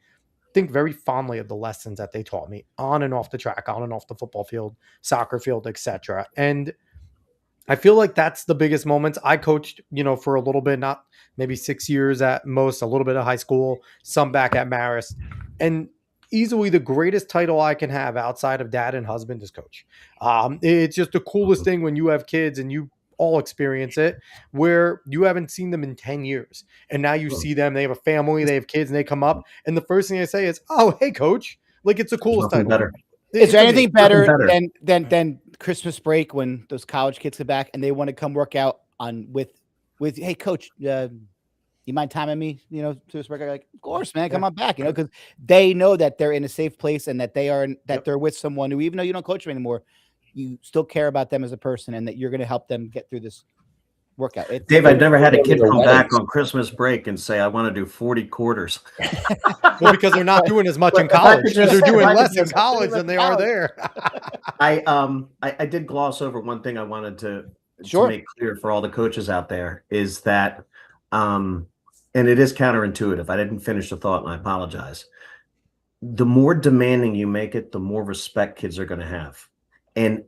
Speaker 1: think very fondly of the lessons that they taught me on and off the track, on and off the football field, soccer field, etc. And I feel like that's the biggest moments. I coached, for a little bit, not maybe 6 years at most, a little bit of high school, some back at Marist, and easily the greatest title I can have outside of dad and husband is coach. It's just the coolest thing when you have kids and you all experience it, where you haven't seen them in 10 years. And now you see them, they have a family, they have kids, and they come up. And the first thing they say is, "Oh, hey, coach." Like, it's the coolest title.
Speaker 3: Better.
Speaker 2: Is there anything better than Christmas break when those college kids come back and they want to come work out with hey, coach, you mind timing me, to this workout? Like, of course, man, come on back, because they know that they're in a safe place and that they're with someone who, even though you don't coach them anymore, you still care about them as a person and that you're going to help them get through this workout.
Speaker 3: Dave, I've never had a kid come back on Christmas break and say, "I want to do 40 quarters."
Speaker 1: Well, because they're not doing as much in college. They're doing less in college than they are there.
Speaker 3: I did gloss over one thing I wanted to make clear for all the coaches out there is that, and it is counterintuitive. I didn't finish the thought, and I apologize. The more demanding you make it, the more respect kids are going to have. And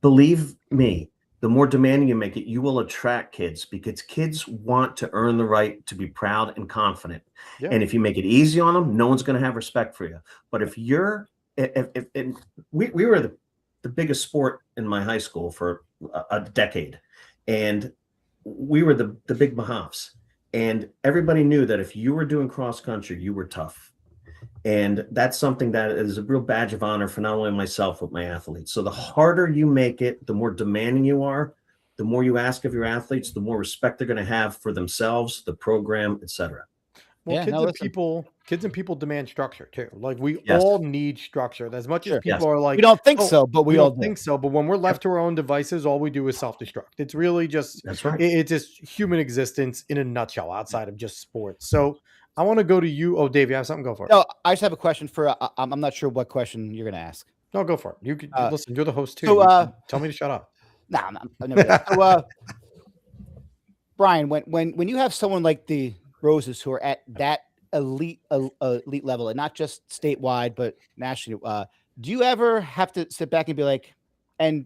Speaker 3: believe me, the more demanding you make it, you will attract kids because kids want to earn the right to be proud and confident. Yeah. And if you make it easy on them, no one's going to have respect for you. But if we were the biggest sport in my high school for a decade, and we were the big Mahoffs, and everybody knew that if you were doing cross country, you were tough. And that's something that is a real badge of honor for not only myself, but my athletes. So the harder you make it, the more demanding you are, the more you ask of your athletes, the more respect they're going to have for themselves, the program, etc.
Speaker 1: Well, kids and people demand structure too. Like, we all need structure. As much as people are like,
Speaker 2: we don't think so, but we all
Speaker 1: think so. But when we're left to our own devices, all we do is self-destruct. It's really just,
Speaker 3: that's right.
Speaker 1: It's just human existence in a nutshell outside of just sports. So I want to go to you. Oh, Dave, you have something? Go for it.
Speaker 2: No, I just have a question for, I'm not sure what question you're going to ask.
Speaker 1: No, go for it. You can listen, you're the host too.
Speaker 2: So,
Speaker 1: tell me to shut up.
Speaker 2: Nah, I've never done. So, Brian, when you have someone like the Roses who are at that elite level, and not just statewide, but nationally, do you ever have to sit back and be like, and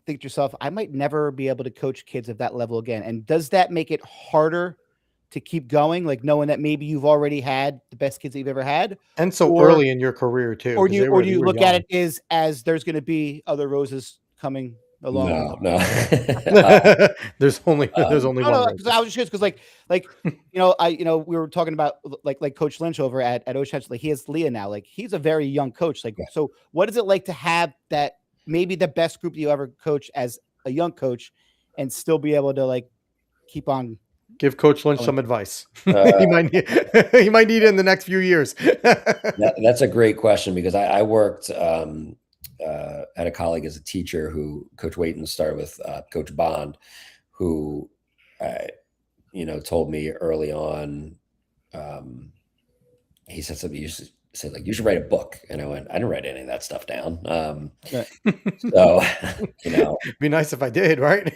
Speaker 2: think to yourself, I might never be able to coach kids of that level again? And does that make it harder to keep going, like knowing that maybe you've already had the best kids that you've ever had,
Speaker 1: and so early in your career too?
Speaker 2: Or do you look at it as there's going to be other Roses coming along?
Speaker 4: No.
Speaker 1: There's only one.
Speaker 2: I was just curious because, like we were talking about like Coach Lynch over at Ocean. Like, he has Leah now. Like, he's a very young coach. Like, so what is it like to have that maybe the best group you ever coach as a young coach, and still be able to like keep on
Speaker 1: Give Coach Lynch some advice.
Speaker 4: Uh,
Speaker 1: he might need, he might need it in the next few years.
Speaker 4: That's a great question because I worked had a colleague as a teacher who Coach Wayton started with Coach Bond, who told me early on. He said something. Said like you should write a book, and I went. I didn't write any of that stuff down.
Speaker 2: Right.
Speaker 4: So
Speaker 1: be nice if I did, right?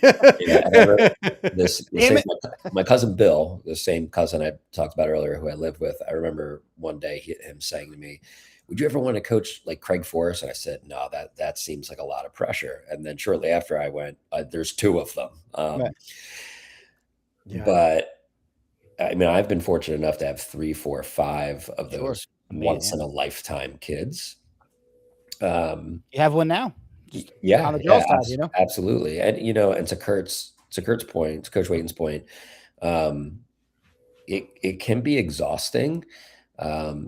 Speaker 4: My cousin Bill, the same cousin I talked about earlier, who I lived with. I remember one day him saying to me, "Would you ever want to coach like Craig Forrest?" And I said, "No, that seems like a lot of pressure." And then shortly after, I went, "There's two of them."
Speaker 2: Right.
Speaker 1: Yeah.
Speaker 4: But I mean, I've been fortunate enough to have 3, 4, 5 of those once in a lifetime kids.
Speaker 2: You have one now.
Speaker 4: Yeah,
Speaker 2: on the girl side,
Speaker 4: absolutely. And and to Kurt's point, to Coach Wayton's point, it can be exhausting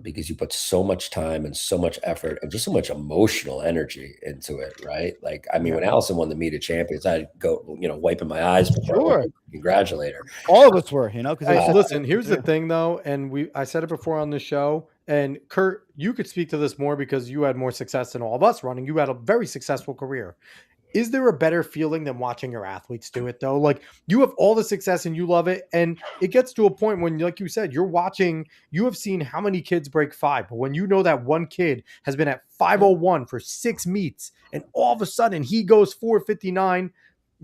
Speaker 4: because you put so much time and so much effort and just so much emotional energy into it, right? Like, I mean, when Allison won the Meet of Champions, I'd go, wiping my eyes before I congratulate her.
Speaker 2: All of us were, because
Speaker 1: listen, here's the thing though, and I said it before on the show, and Kurt, you could speak to this more because you had more success than all of us running. You had a very successful career. Is there a better feeling than watching your athletes do it though? Like, you have all the success and you love it. And it gets to a point when, like you said, you have seen how many kids break 5, but when you know that one kid has been at 501 for 6 meets and all of a sudden he goes 459,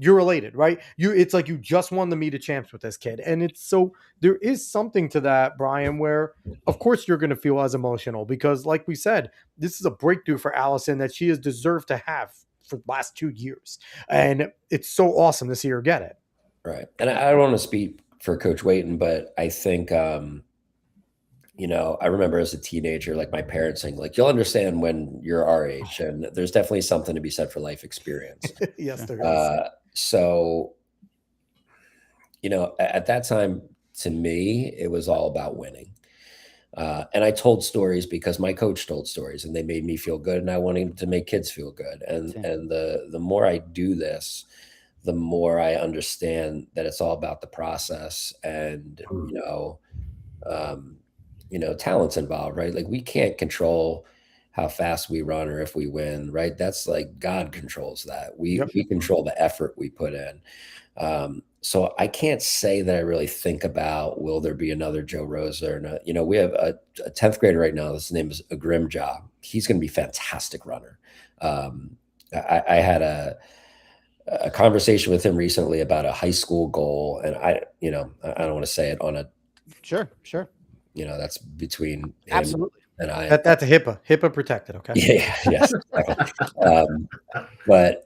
Speaker 1: you're elated, right? It's like you just won the Meet of Champs with this kid. And there is something to that, Brian, where of course you're going to feel as emotional because, like we said, this is a breakthrough for Allison that she has deserved to have for the last 2 years. And it's so awesome to see her get it.
Speaker 4: Right. And I don't want to speak for Coach Wayton, but I think, I remember as a teenager, like my parents saying, like, you'll understand when you're our age. And there's definitely something to be said for life experience.
Speaker 1: Yes, there is.
Speaker 4: So, at that time, to me, it was all about winning. And I told stories because my coach told stories and they made me feel good and I wanted to make kids feel good. And the more I do this, the more I understand that it's all about the process and, talent's involved, right? Like we can't control how fast we run or if we win, right? That's like God controls that. We control the effort we put in. So I can't say that I really think about, will there be another Joe Rosa or not? We have a 10th grader right now. His name is Grimjaw. He's going to be a fantastic runner. I had a conversation with him recently about a high school goal. And I don't want to say it on a,
Speaker 2: Sure.
Speaker 4: that's between him
Speaker 2: Absolutely.
Speaker 4: and I.
Speaker 1: That's a HIPAA protected. Okay.
Speaker 4: Yeah. Yes. Exactly. But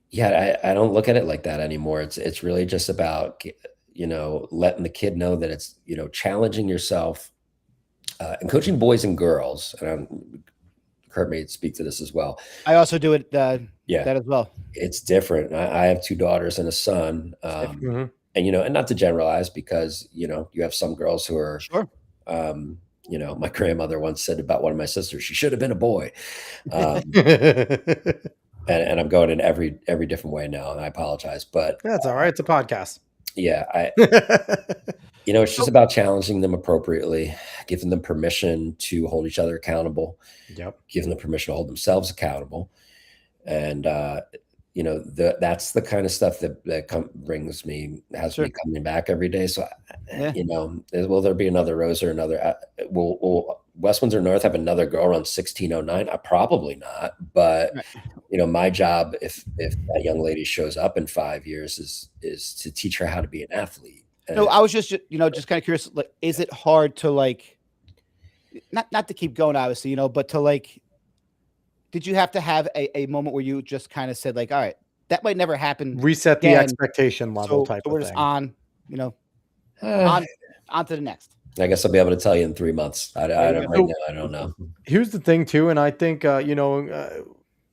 Speaker 4: yeah, I don't look at it like that anymore. It's really just about, letting the kid know that it's, challenging yourself and coaching boys and girls. And Kurt may speak to this as well.
Speaker 2: I also do it. That as well.
Speaker 4: It's different. I have 2 daughters and a son. And, and not to generalize because, you have some girls who are,
Speaker 2: sure.
Speaker 4: My grandmother once said about one of my sisters, she should have been a boy. And I'm going in every different way now, and I apologize, but
Speaker 1: that's all right. It's a podcast.
Speaker 4: Yeah, it's just about challenging them appropriately, giving them permission to hold each other accountable.
Speaker 1: Yep.
Speaker 4: Giving them permission to hold themselves accountable, and that's the kind of stuff that has me coming back every day. So, will there be another Rosa or another? Will West Windsor North have another girl run 16:09? Probably not. But my job, if that young lady shows up in 5 years, is to teach her how to be an athlete.
Speaker 2: No, I was just kind of curious. Like, is it hard to not to keep going, obviously, but to did you have to have a moment where you just kind of said, like, all right, that might never happen.
Speaker 1: Reset the expectation level type
Speaker 2: so
Speaker 1: of
Speaker 2: we're
Speaker 1: thing.
Speaker 2: Just on to the next.
Speaker 4: I guess I'll be able to tell you in 3 months. I don't know.
Speaker 1: Here's the thing too, and I think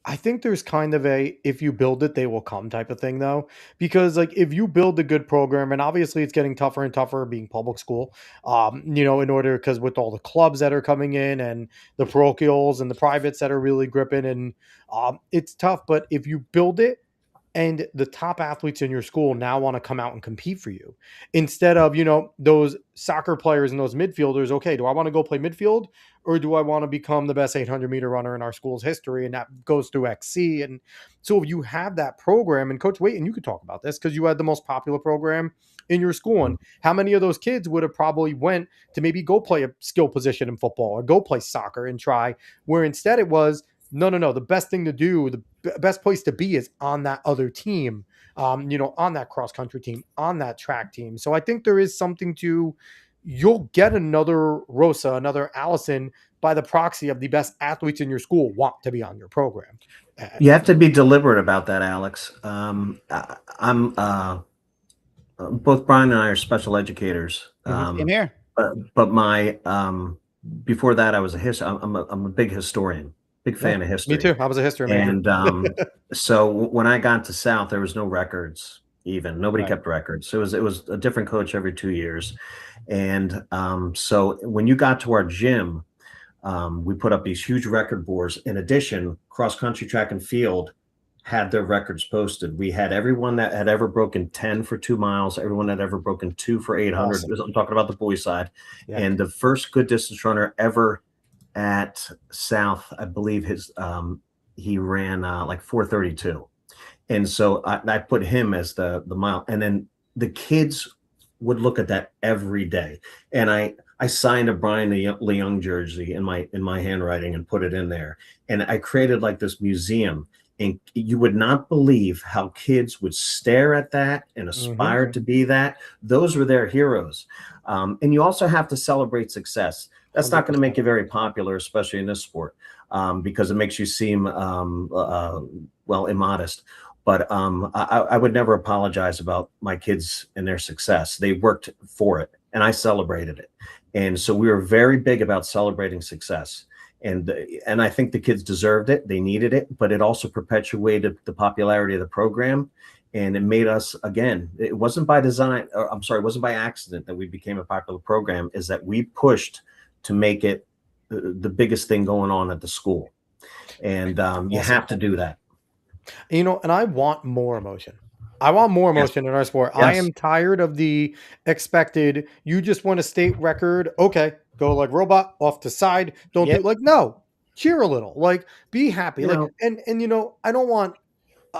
Speaker 1: I think there's kind of a if you build it, they will come type of thing though, because if you build a good program, and obviously it's getting tougher and tougher being public school, in order because with all the clubs that are coming in and the parochials and the privates that are really gripping, and it's tough. But if you build it, and the top athletes in your school now want to come out and compete for you instead of, those soccer players and those midfielders. Okay, do I want to go play midfield, or do I want to become the best 800-meter runner in our school's history? And that goes through XC. And so if you have that program, and Coach Wayton, you could talk about this because you had the most popular program in your school, and how many of those kids would have probably went to maybe go play a skill position in football or go play soccer and try, where instead it was, no. The best thing to do, the best place to be is on that other team, on that cross country team, on that track team. So I think there is something to, you'll get another Rosa, another Allison by the proxy of the best athletes in your school want to be on your program.
Speaker 3: You have to be deliberate about that, Alex. Both Brian and I are special educators.
Speaker 2: Same here.
Speaker 3: But my before that, I was I'm a big historian. Big fan of history.
Speaker 1: Me too. I was a history major.
Speaker 3: And so when I got to South, there was no records. Even nobody kept records. So it was a different coach every 2 years. And so when you got to our gym, we put up these huge record boards. In addition, cross country, track, and field had their records posted. We had everyone that had ever broken 10 for 2 miles, everyone that had ever broken 2 for 800. Awesome. I'm talking about the boys' side. Yeah. And the first good distance runner ever at South, I believe he ran like 4:32. And so I put him as the mile. And then the kids would look at that every day. And I signed a Brian Leung jersey in my handwriting and put it in there. And I created like this museum. And you would not believe how kids would stare at that and aspire to be that. Those were their heroes. And you also have to celebrate success. That's not going to make you very popular, especially in this sport, because it makes you seem, immodest. But I would never apologize about my kids and their success. They worked for it, and I celebrated it. And so we were very big about celebrating success. And I think the kids deserved it. They needed it, but it also perpetuated the popularity of the program. And it made us, again, it wasn't by design, it wasn't by accident that we became a popular program, is that we pushed to make it the biggest thing going on at the school. And you have to do that.
Speaker 1: And I want more emotion. I want more emotion in our sport. Yes. I am tired of the expected, you just won a state record. Okay, go like robot off the side. Don't do like, no, cheer a little, like be happy. And I don't want,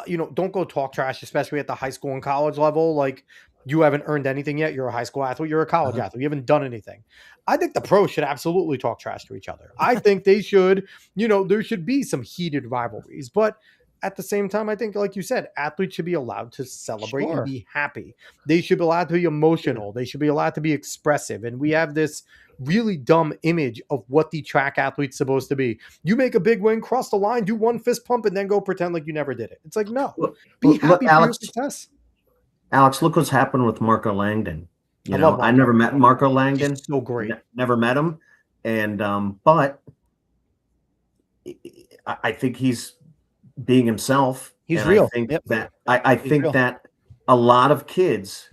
Speaker 1: don't go talk trash, especially at the high school and college level. Like you haven't earned anything yet. You're a high school athlete. You're a college athlete. You haven't done anything. I think the pros should absolutely talk trash to each other. I think they should, there should be some heated rivalries, but at the same time, I think, like you said, athletes should be allowed to celebrate and be happy. They should be allowed to be emotional. They should be allowed to be expressive. And we have this really dumb image of what the track athlete's supposed to be. You make a big win, cross the line, do one fist pump, and then go pretend like you never did it. It's like, no, be happy for your success.
Speaker 3: Alex, look what's happened with Marco Langdon. I never met Marco Langdon.
Speaker 1: He's so great.
Speaker 3: Never met him. And, but I think he's being himself.
Speaker 2: He's real.
Speaker 3: I think that a lot of kids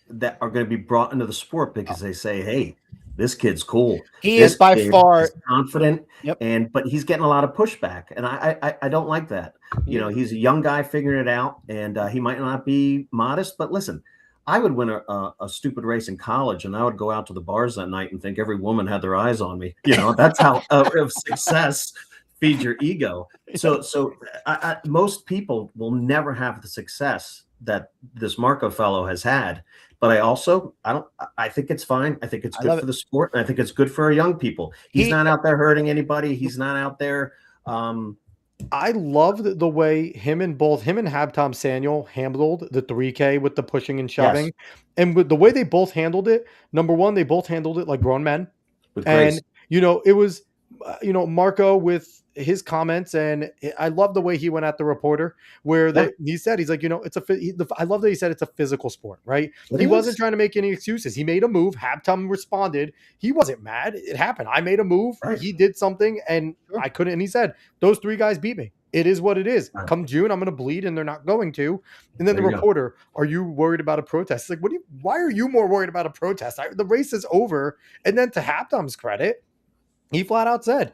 Speaker 3: that are going to be brought into the sport because they say, hey, this kid's cool.
Speaker 2: He is by far
Speaker 3: confident, but he's getting a lot of pushback, and I don't like that. He's a young guy figuring it out, and he might not be modest, but listen, I would win a stupid race in college, and I would go out to the bars that night and think every woman had their eyes on me. That's how of success feeds your ego. So most people will never have the success that this Marco fellow has had. But I think it's fine. I think it's good for the sport, and I think it's good for our young people. He's not out there hurting anybody. He's not out there.
Speaker 1: I loved the way him and Habtom Samuel handled the 3K with the pushing and shoving. Yes. And with the way they both handled it, number one, they both handled it like grown men.
Speaker 3: With grace.
Speaker 1: And, it was, Marco with his comments, and I love the way he went at the reporter where he said, he's like, I love that he said it's a physical sport, right? He wasn't trying to make any excuses. He made a move. Habtom responded. He wasn't mad. It happened. I made a move. Right. He did something, and I couldn't. And he said, those 3 guys beat me. It is what it is. Right. Come June, I'm going to bleed, and they're not going to. And then the reporter, are you worried about a protest? It's like, why are you more worried about a protest? The race is over. And then to Habtom's credit, he flat out said,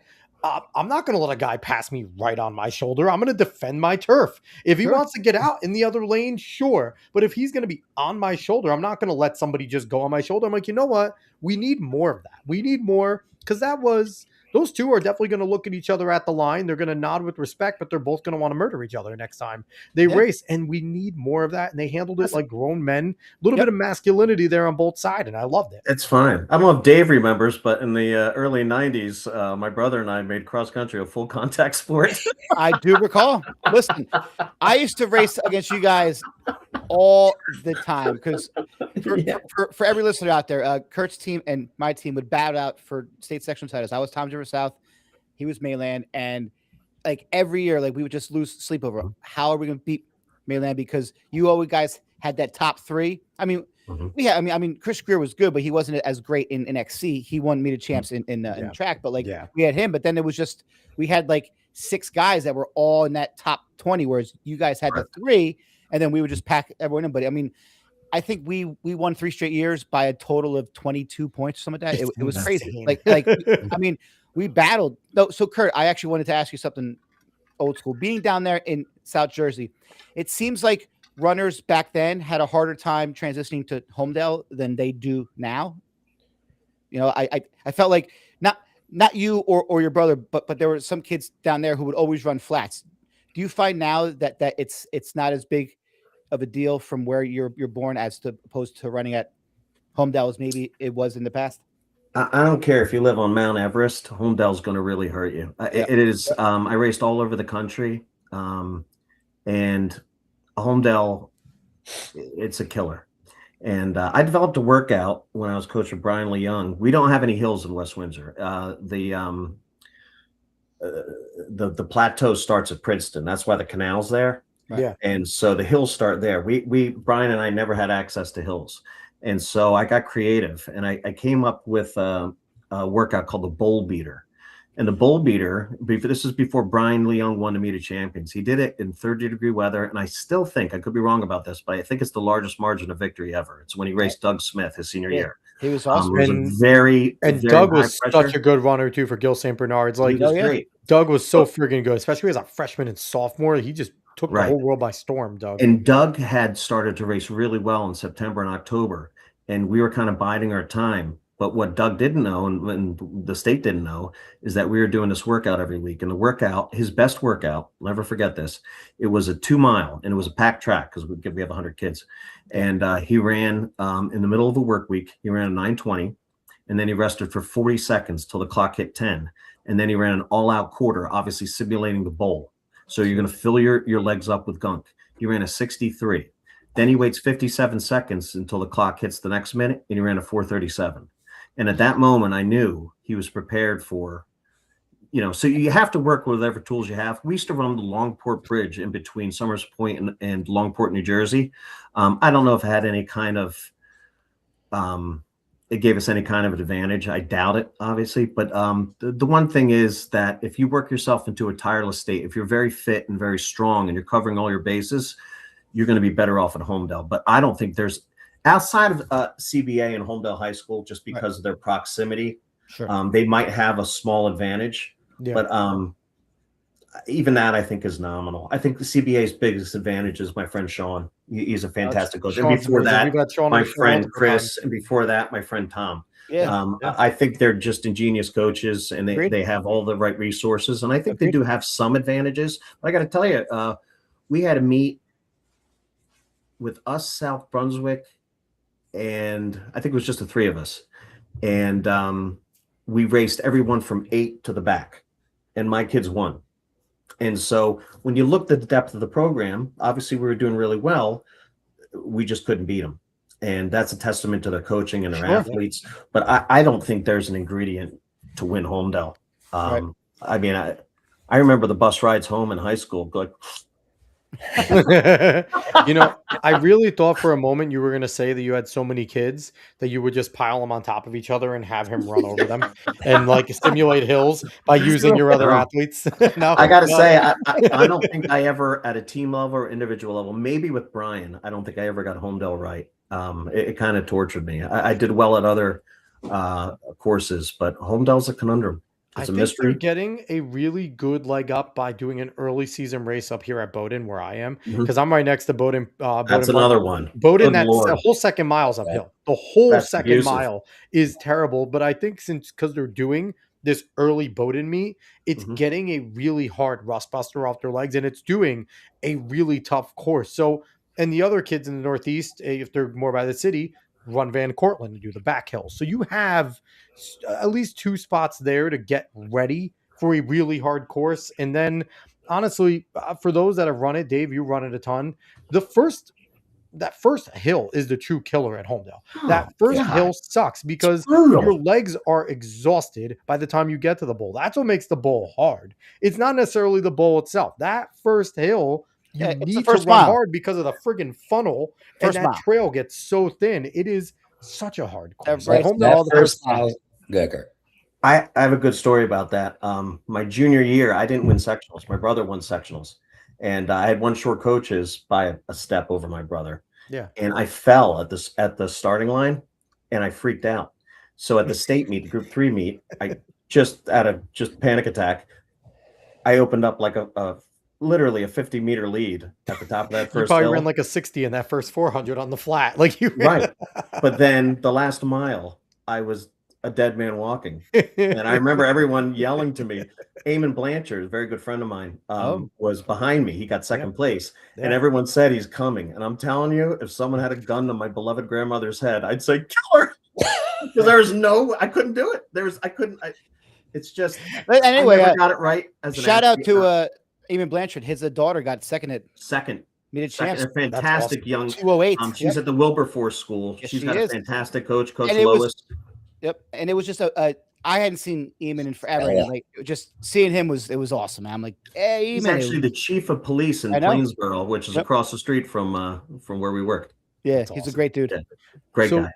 Speaker 1: I'm not going to let a guy pass me right on my shoulder. I'm going to defend my turf. If he wants to get out in the other lane, sure. But if he's going to be on my shoulder, I'm not going to let somebody just go on my shoulder. I'm like, you know what? We need more of that. We need more, because those two are definitely going to look at each other at the line. They're going to nod with respect, but they're both going to want to murder each other next time they race. And we need more of that. And they handled it like grown men. A little bit of masculinity there on both sides, and I loved it.
Speaker 3: It's fine. I don't know if Dave remembers, but in the early 90s, my brother and I made cross country a full contact sport.
Speaker 2: I do recall. Listen, I used to race against you guys all the time, because for every listener out there, Kurt's team and my team would battle out for state section titles. I was Tom's River South, he was Mainland, and like every year, like we would just lose sleep over how are we going to beat Mainland, because you always guys had that top three. I mean, I mean, Chris Greer was good, but he wasn't as great in XC. He won meet champs in track, but like we had him. But then it was just we had like 6 guys that were all in that top 20, whereas you guys had the 3, and then we would just pack everyone in. But I mean, I think we won 3 straight years by a total of 22 points, something like that. It was crazy. Like I mean, we battled. No, so Kurt, I actually wanted to ask you something old school. Being down there in South Jersey, it seems like runners back then had a harder time transitioning to Homedale than they do now. You know, I felt like not you or your brother, but there were some kids down there who would always run flats. Do you find now that it's not as big of a deal from where you're born as opposed to running at Homedale as maybe it was in the past?
Speaker 3: I don't care if you live on Mount Everest, Homedale's going to really hurt you. It is. I raced all over the country, and Homedale, it's a killer. And I developed a workout when I was coach with Brian Lee Young. We don't have any hills in West Windsor. The plateau starts at Princeton. That's why the canal's there.
Speaker 1: Yeah.
Speaker 3: And so the hills start there. Brian and I never had access to hills. And so I got creative, and I came up with a workout called the Bowl Beater. And the Bowl Beater, this is before Brian Lee Young won the Meet of Champions. He did it in 30-degree weather, and I still think, I could be wrong about this, but I think it's the largest margin of victory ever. It's when he raced Doug Smith his senior year.
Speaker 2: He was awesome.
Speaker 3: Very
Speaker 1: Doug was such a good runner too for Gil St. Bernard's. Like,
Speaker 3: great.
Speaker 1: Doug was so friggin' good, especially as a freshman and sophomore. He just took the whole world by storm, Doug.
Speaker 3: And Doug had started to race really well in September and October, and we were kind of biding our time. But what Doug didn't know, and the state didn't know, is that we were doing this workout every week. And the workout, his best workout, never forget this, it was a 2-mile, and it was a packed track because we have 100 kids. And he ran in the middle of a work week. He ran a 9:20, and then he rested for 40 seconds till the clock hit 10. And then he ran an all-out quarter, obviously simulating the bowl. So you're going to fill your legs up with gunk. He ran a 63. Then he waits 57 seconds until the clock hits the next minute, and he ran a 4:37. And at that moment, I knew he was prepared for, so you have to work with whatever tools you have. We used to run the Longport Bridge in between Summers Point and Longport, New Jersey. I don't know if it had any kind of, it gave us any kind of an advantage. I doubt it, obviously. But the one thing is that if you work yourself into a tireless state, if you're very fit and very strong and you're covering all your bases, you're going to be better off at Homedale. But I don't think there's, outside of CBA and Homedale High School, just because of their proximity, they might have a small advantage. Yeah. But even that, I think, is nominal. I think the CBA's biggest advantage is my friend Sean. He's a fantastic coach. And before that, my friend Chris, and before that, my friend Tom. Yeah. I think they're just ingenious coaches, and they have all the right resources. And I think they do have some advantages. But I got to tell you, we had a meet with us, South Brunswick, and I think it was just the 3 of us. And we raced everyone from 8 to the back, and my kids won. And so when you looked at the depth of the program, obviously we were doing really well. We just couldn't beat them. And that's a testament to their coaching and their athletes. But I don't think there's an ingredient to win Homedale. I mean, I remember the bus rides home in high school, like,
Speaker 1: I really thought for a moment you were going to say that you had so many kids that you would just pile them on top of each other and have him run over them and like simulate hills by using your other athletes.
Speaker 3: I got to say, I don't think I ever, at a team level or individual level, maybe with Brian, I don't think I ever got Homedale right. It kind of tortured me. I did well at other courses, but Homedale's a conundrum. It's
Speaker 1: I
Speaker 3: a
Speaker 1: think they're
Speaker 3: mystery.
Speaker 1: getting a really good leg up by doing an early season race up here at Bowdoin, where I am,
Speaker 3: Mhm.
Speaker 1: because I'm right next to Bowdoin.
Speaker 3: That's
Speaker 1: Bowdoin Park.
Speaker 3: another one.
Speaker 1: Bowdoin,
Speaker 3: Good
Speaker 1: that's the
Speaker 3: Lord.
Speaker 1: whole second mile's
Speaker 4: Yeah.
Speaker 1: uphill. The whole
Speaker 3: That's
Speaker 1: second
Speaker 3: abusive.
Speaker 1: mile is terrible. But I think because they're doing this early Bowdoin meet, it's
Speaker 3: Mhm.
Speaker 1: getting a really hard rust buster off their legs, and it's doing a really tough course. So, and the other kids in the Northeast, if they're more by the city, run Van Cortlandt to do the back hill. So you have at least 2 spots there to get ready for a really hard course. And then, honestly, for those that have run it, Dave, you run it a ton. The first that first hill is the true killer at Homedale.
Speaker 3: Oh,
Speaker 1: That first
Speaker 3: God.
Speaker 1: hill sucks because
Speaker 3: Brutal.
Speaker 1: your legs are exhausted by the time you get to the bowl. That's what makes the bowl hard. It's not necessarily the bowl itself. That first hill, you
Speaker 2: Yeah, it's the
Speaker 1: need to
Speaker 2: first
Speaker 1: run
Speaker 2: mile.
Speaker 1: hard because of the friggin' funnel, and
Speaker 2: First
Speaker 1: that
Speaker 2: mile.
Speaker 1: trail gets so thin. It is such a hard course.
Speaker 2: Right,
Speaker 1: Homedale-
Speaker 2: all the first mile.
Speaker 4: Go, Kurt.
Speaker 3: I have a good story about that. My junior year, I didn't win sectionals. My brother won sectionals, and I had one short coaches by a step over my brother.
Speaker 1: Yeah.
Speaker 3: And I fell at the starting line, and I freaked out. So at the state meet, the Group 3 meet, I just panic attack. I opened up like a literally a 50-meter lead at the top of that
Speaker 1: You
Speaker 3: first
Speaker 1: probably
Speaker 3: hill.
Speaker 1: ran like a 60 in that first 400 on the flat. Like you
Speaker 3: Right. But then the last mile, I was a dead man walking. And I remember everyone yelling to me. Eamon Blanchard, a very good friend of mine, was behind me. He got second place. And
Speaker 1: Yeah.
Speaker 3: everyone said he's coming. And I'm telling you, if someone had a gun to my beloved grandmother's head, I'd say, kill her. Because I couldn't do it. It's just,
Speaker 2: But anyway,
Speaker 3: I never got it right. As an
Speaker 2: shout out
Speaker 3: athlete.
Speaker 2: to Eamon Blanchard. His daughter got second at
Speaker 3: Second,
Speaker 2: Meet
Speaker 3: second,
Speaker 2: Champs.
Speaker 3: a fantastic
Speaker 1: awesome.
Speaker 3: young.
Speaker 2: 208.
Speaker 3: She's at the Wilberforce School.
Speaker 2: Yes,
Speaker 3: She's
Speaker 2: she
Speaker 3: got
Speaker 2: is.
Speaker 3: a fantastic coach, Coach
Speaker 2: And it was-
Speaker 3: Lois.
Speaker 2: Yep. And it was just I hadn't seen Eamon in forever.
Speaker 4: Yeah.
Speaker 2: And like just seeing him was awesome. Man. I'm like, hey,
Speaker 3: He's
Speaker 2: Eamon.
Speaker 3: actually the chief of police in
Speaker 2: I know.
Speaker 3: Plainsboro, which is
Speaker 2: Yep.
Speaker 3: across the street from where we worked.
Speaker 2: Yeah,
Speaker 1: That's
Speaker 2: he's a
Speaker 1: awesome.
Speaker 2: great dude.
Speaker 3: Yeah. Great
Speaker 1: So-
Speaker 3: guy.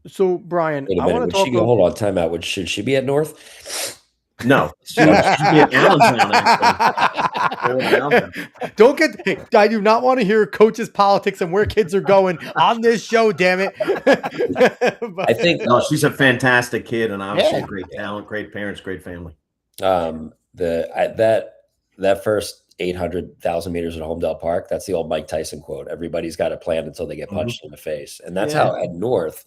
Speaker 1: So, Brian,
Speaker 4: Wait a
Speaker 1: I
Speaker 4: minute.
Speaker 1: want
Speaker 4: Would
Speaker 1: to talk
Speaker 4: she go?
Speaker 1: about
Speaker 4: Hold on. Time out. Should she be at North?
Speaker 3: No, she should be at Allentown, actually. Old Allentown.
Speaker 1: Don't get. Hey, I do not want to hear coaches' politics and where kids are going on this show. Damn it!
Speaker 4: I think
Speaker 3: No, she's a fantastic kid, and obviously
Speaker 2: Yeah.
Speaker 3: a great talent, great parents, great family.
Speaker 4: that first 800,000 meters at Homedale Park, that's the old Mike Tyson quote. Everybody's got a plan until they get punched in the face. And that's how at North,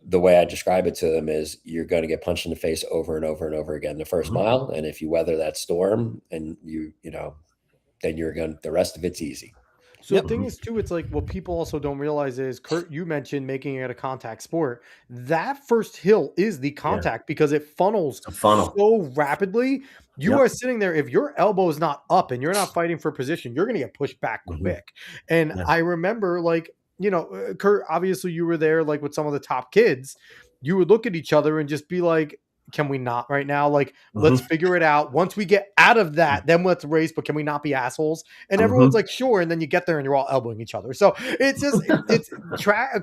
Speaker 4: the way I describe it to them is you're going to get punched in the face over and over and over again the first mile. And if you weather that storm and then the rest of it's easy.
Speaker 1: So the thing is too, it's like what people also don't realize is, Kurt, you mentioned making it a contact sport. That first hill is the contact because it funnels
Speaker 3: It's a funnel.
Speaker 1: so rapidly. You
Speaker 3: Yep.
Speaker 1: are sitting there. If your elbow is not up and you're not fighting for position, you're going to get pushed back
Speaker 3: Mhm.
Speaker 1: quick. And
Speaker 3: Yeah.
Speaker 1: I remember, Kurt, obviously you were there, like with some of the top kids. You would look at each other and just be like, can we not right now? Like, let's figure it out. Once we get out of that, then let's race, but can we not be assholes? And everyone's like, sure. And then you get there and you're all elbowing each other. So it's just,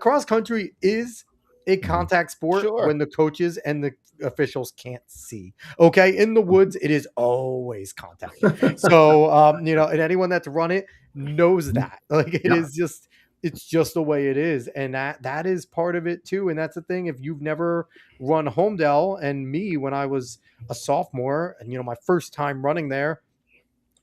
Speaker 1: cross country is a contact sport
Speaker 2: Sure.
Speaker 1: when the coaches and the officials can't see. Okay. In the woods, it is always contact. So, and anyone that's run it knows that. Like, it is just, it's just the way it is. And that is part of it too. And that's the thing. If you've never run Homedale, and me, when I was a sophomore and, my first time running there,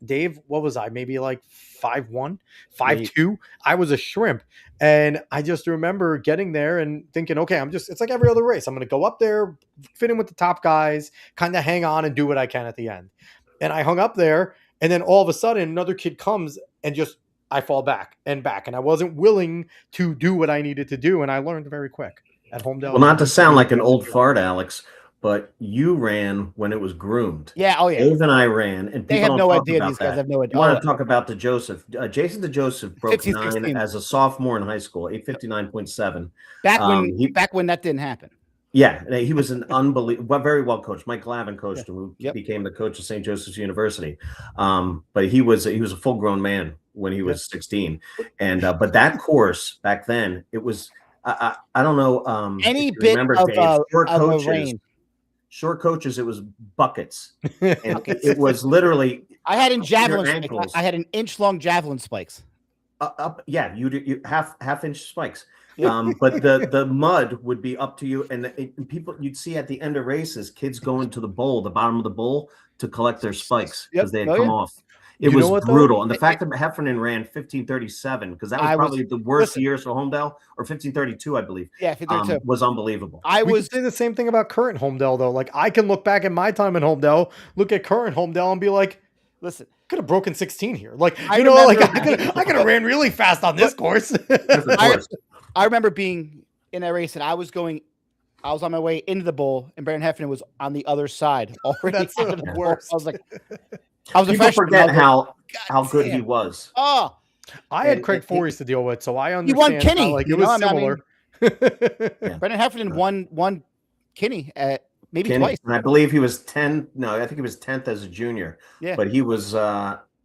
Speaker 1: Dave, what was I? Maybe like 5'1", 5'2". I was a shrimp. And I just remember getting there and thinking, okay, it's like every other race. I'm going to go up there, fit in with the top guys, kind of hang on and do what I can at the end. And I hung up there. And then all of a sudden another kid comes and I fall back. And I wasn't willing to do what I needed to do. And I learned very quick at Homedale.
Speaker 3: Well, not to sound like an old fart, Alex, but you ran when it was groomed.
Speaker 2: Yeah. Oh yeah.
Speaker 3: Dave and I ran, and
Speaker 2: They
Speaker 3: people
Speaker 2: have
Speaker 3: don't
Speaker 2: no
Speaker 3: talk
Speaker 2: idea.
Speaker 3: about
Speaker 2: These guys
Speaker 3: that.
Speaker 2: have no idea.
Speaker 3: You want to talk about Jason DeJoseph broke
Speaker 2: 15,
Speaker 3: 9
Speaker 2: 16.
Speaker 3: as a sophomore in high school, 8:59.7.
Speaker 2: Back when that didn't happen.
Speaker 3: Yeah, and he was an unbelievable, very well coached. Mike Glavin coached him, who
Speaker 2: Yep.
Speaker 3: became the coach of St. Joseph's University. But he was a full grown man when he was 16, and but that course back then, it was I don't know
Speaker 2: Any
Speaker 3: if you
Speaker 2: bit
Speaker 3: remember,
Speaker 2: of
Speaker 3: Dave,
Speaker 2: a rain.
Speaker 3: short coaches, it was buckets, and it was literally
Speaker 2: I had in javelin spikes.
Speaker 3: ankles.
Speaker 2: I had an inch long javelin spikes.
Speaker 3: up. Yeah, you half inch spikes. But the mud would be up to you, and people you'd see at the end of races, kids going to the bowl, the bottom of the bowl, to collect their spikes because they had come off. It was brutal. And the fact that Heffernan ran 15:37, because that was probably the worst years for Homedale, or 15:32, I believe.
Speaker 2: Yeah, 15:32
Speaker 3: was unbelievable.
Speaker 1: We could say the same thing about current Homedale, though. Like, I can look back at my time in Homedale, look at current Homedale, and be like, listen, could have broken 16 here. Like, I could have ran really fast on this course.
Speaker 2: I remember being in that race, and I was on my way into the bowl, and Brandon Heffernan was on the other side already.
Speaker 1: That's the worst.
Speaker 2: I was like, I was a
Speaker 3: People
Speaker 2: freshman.
Speaker 3: forget how good he was.
Speaker 2: Oh,
Speaker 1: I had Craig Forries to deal with, so I understand.
Speaker 2: He won Kinney.
Speaker 1: Like, it was similar.
Speaker 2: Brendan Heffernan won Kinney at maybe twice.
Speaker 3: And I believe he was 10. No, I think he was 10th as a junior.
Speaker 2: Yeah,
Speaker 3: but he was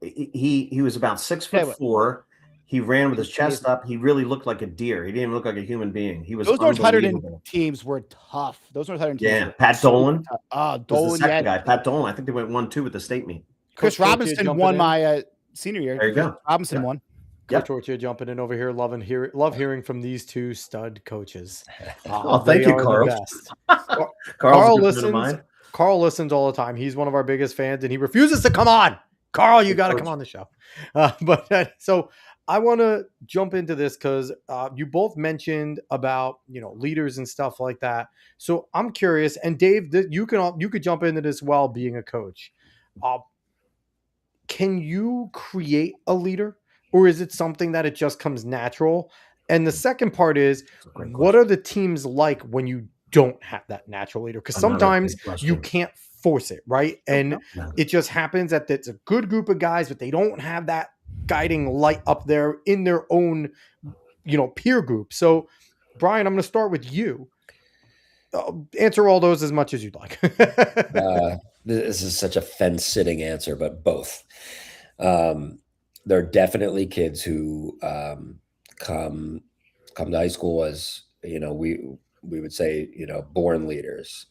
Speaker 3: he was about 6'4". He ran with his chest up. He really looked like a deer. He didn't even look like a human being. He was
Speaker 2: those North Hunterdon teams were tough. Those North Hunterdon teams.
Speaker 3: Yeah, Pat Dolan.
Speaker 2: Dolan,
Speaker 3: was the second guy. Pat Dolan. I think they went 1-2 with the state meet.
Speaker 2: Chris Robinson won my senior year.
Speaker 3: There you go.
Speaker 2: Robinson won.
Speaker 1: Coach Torchia jumping in over here. Love hearing from these two stud coaches.
Speaker 3: Thank you, Carl.
Speaker 1: Carl listens. Carl listens all the time. He's one of our biggest fans, and he refuses to come on. Carl, you got to come on the show. So I want to jump into this because you both mentioned about leaders and stuff like that. So I'm curious, and Dave, you could jump into this while being a coach. Can you create a leader, or is it something that it just comes natural? And the second part is, what are the teams like when you don't have that natural leader? Because sometimes you can't force it, right? And it just happens that it's a good group of guys, but they don't have that guiding light up there in their own, peer group. So, Brian, I'm going to start with you. Answer all those as much as you'd like.
Speaker 4: This is such a fence-sitting answer, but both. There are definitely kids who come to high school as we would say born leaders.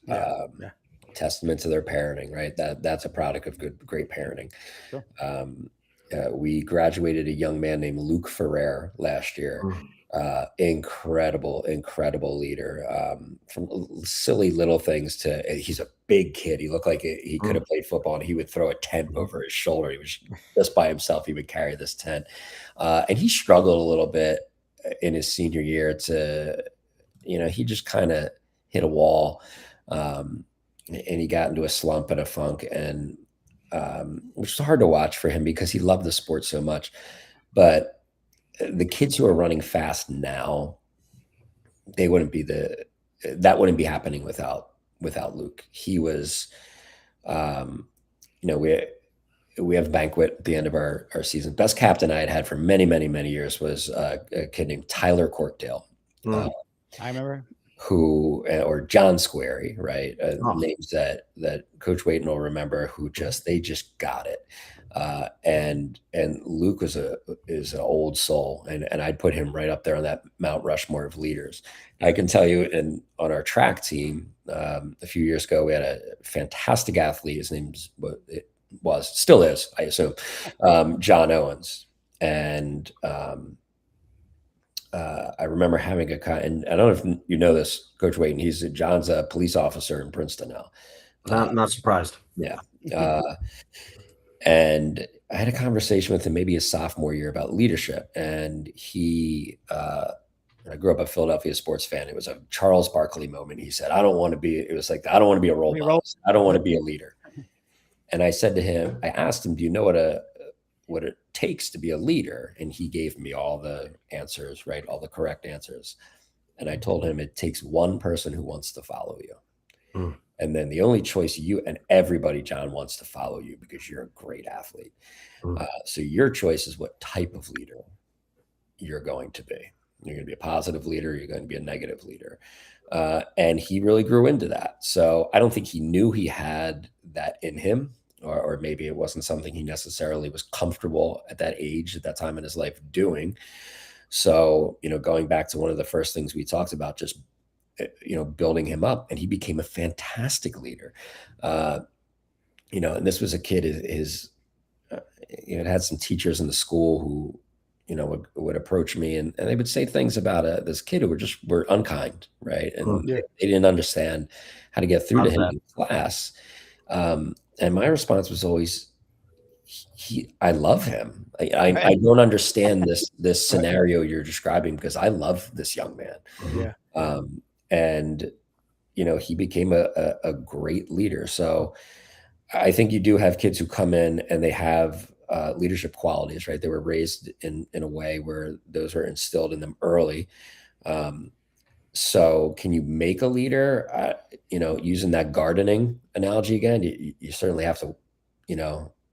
Speaker 4: Testament to their parenting, right? That's a product of great parenting. Sure. We graduated a young man named Luke Ferrer last year. Incredible leader. From silly little things to he's a big kid. He looked like he could have played football, and he would throw a tent over his shoulder. He was just by himself. He would carry this tent, and he struggled a little bit in his senior year to, he just kind of hit a wall, and he got into a slump and a funk, and which was hard to watch for him because he loved the sport so much. But the kids who are running fast now, that wouldn't be happening without Luke. He was, we have a banquet at the end of our season. Best captain I had for many, many, many years was a kid named Tyler Corkdale.
Speaker 2: I remember.
Speaker 4: Or John Squarey, right? Names that Coach Wayton will remember, they just got it. And Luke is an old soul, and I'd put him right up there on that Mount Rushmore of leaders. I can tell you, on our track team a few years ago, we had a fantastic athlete. His name still is, I assume, John Owens, and I remember having and I don't know if you know this, Coach Wayton. John's a police officer in Princeton now.
Speaker 3: Not surprised.
Speaker 4: Yeah. And I had a conversation with him maybe his sophomore year about leadership. And I grew up a Philadelphia sports fan. It was a Charles Barkley moment. He said, I don't want to be a role model. I don't want to be a leader. And I said to him, I asked him, do you know what it takes to be a leader? And he gave me all the answers, right? All the correct answers. And I told him it takes one person who wants to follow you. And then the only choice you and everybody, John, wants to follow you because you're a great athlete. So your choice is what type of leader you're going to be. You're going to be a positive leader. You're going to be a negative leader. And he really grew into that. So I don't think he knew he had that in him, or maybe it wasn't something he necessarily was comfortable at that age, at that time in his life doing. So, going back to one of the first things we talked about, just building him up, and he became a fantastic leader. And this was a kid, it had some teachers in the school who, would approach me and they would say things about this kid who were unkind, right? And
Speaker 1: Yeah.
Speaker 4: they didn't understand how to get through to
Speaker 3: Love
Speaker 4: him
Speaker 3: that.
Speaker 4: in class. And my response was always, I love him. I don't understand this scenario you're describing because I love this young man.
Speaker 1: Yeah.
Speaker 4: And he became a great leader. So I think you do have kids who come in and they have leadership qualities, right? They were raised in a way where those were instilled in them early. So can you make a leader? Using that gardening analogy again, you certainly have to,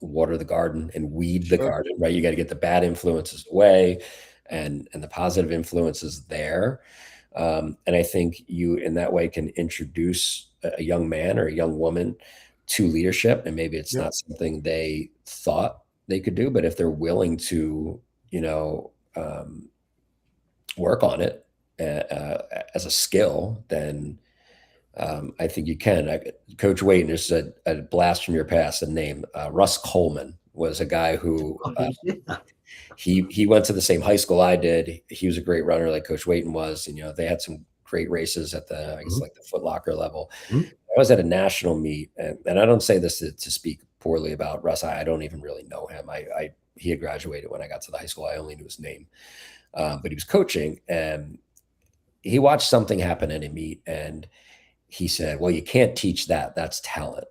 Speaker 4: water the garden and weed the garden, right? You got to get the bad influences away and the positive influences there. And I think you in that way can introduce a young man or a young woman to leadership. And maybe it's not something they thought they could do, but if they're willing to, work on it as a skill, then I think you can. Coach Wayton is a blast from your past. The name Russ Coleman was a guy who he went to the same high school I did. He was a great runner, like Coach Wayton was. And they had some great races at the like the Foot Locker level. I was at a national meet, and I don't say this to speak poorly about Russ. I don't even really know him. He had graduated when I got to the high school. I only knew his name, but he was coaching, and he watched something happen at a meet, and he said, well, you can't teach that. That's talent.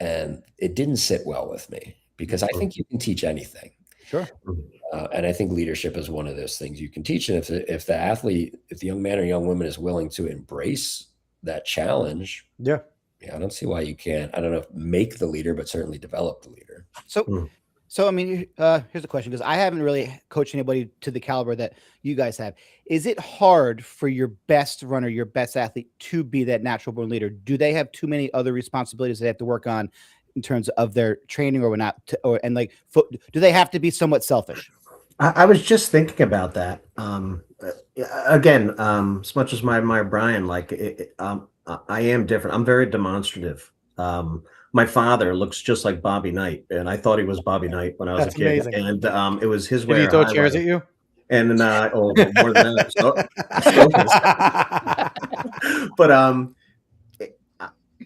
Speaker 4: And it didn't sit well with me because I think you can teach anything.
Speaker 2: Sure.
Speaker 4: And I think leadership is one of those things you can teach. And if the athlete, if the young man or young woman is willing to embrace that challenge, I don't see why you can't, I don't know if make the leader, but certainly develop the leader.
Speaker 2: So, I mean, here's the question, because I haven't really coached anybody to the caliber that you guys have. Is it hard for your best runner, your best athlete to be that natural born leader? Do they have too many other responsibilities they have to work on in terms of their training or not? Do they have to be somewhat selfish?
Speaker 3: I was just thinking about that. Again, as much as my Brian, I am different. I'm very demonstrative. My father looks just like Bobby Knight, and I thought he was Bobby Knight when I was a kid.
Speaker 1: Amazing.
Speaker 3: And it was his way.
Speaker 1: Did he throw chairs at you?
Speaker 3: And more than that, but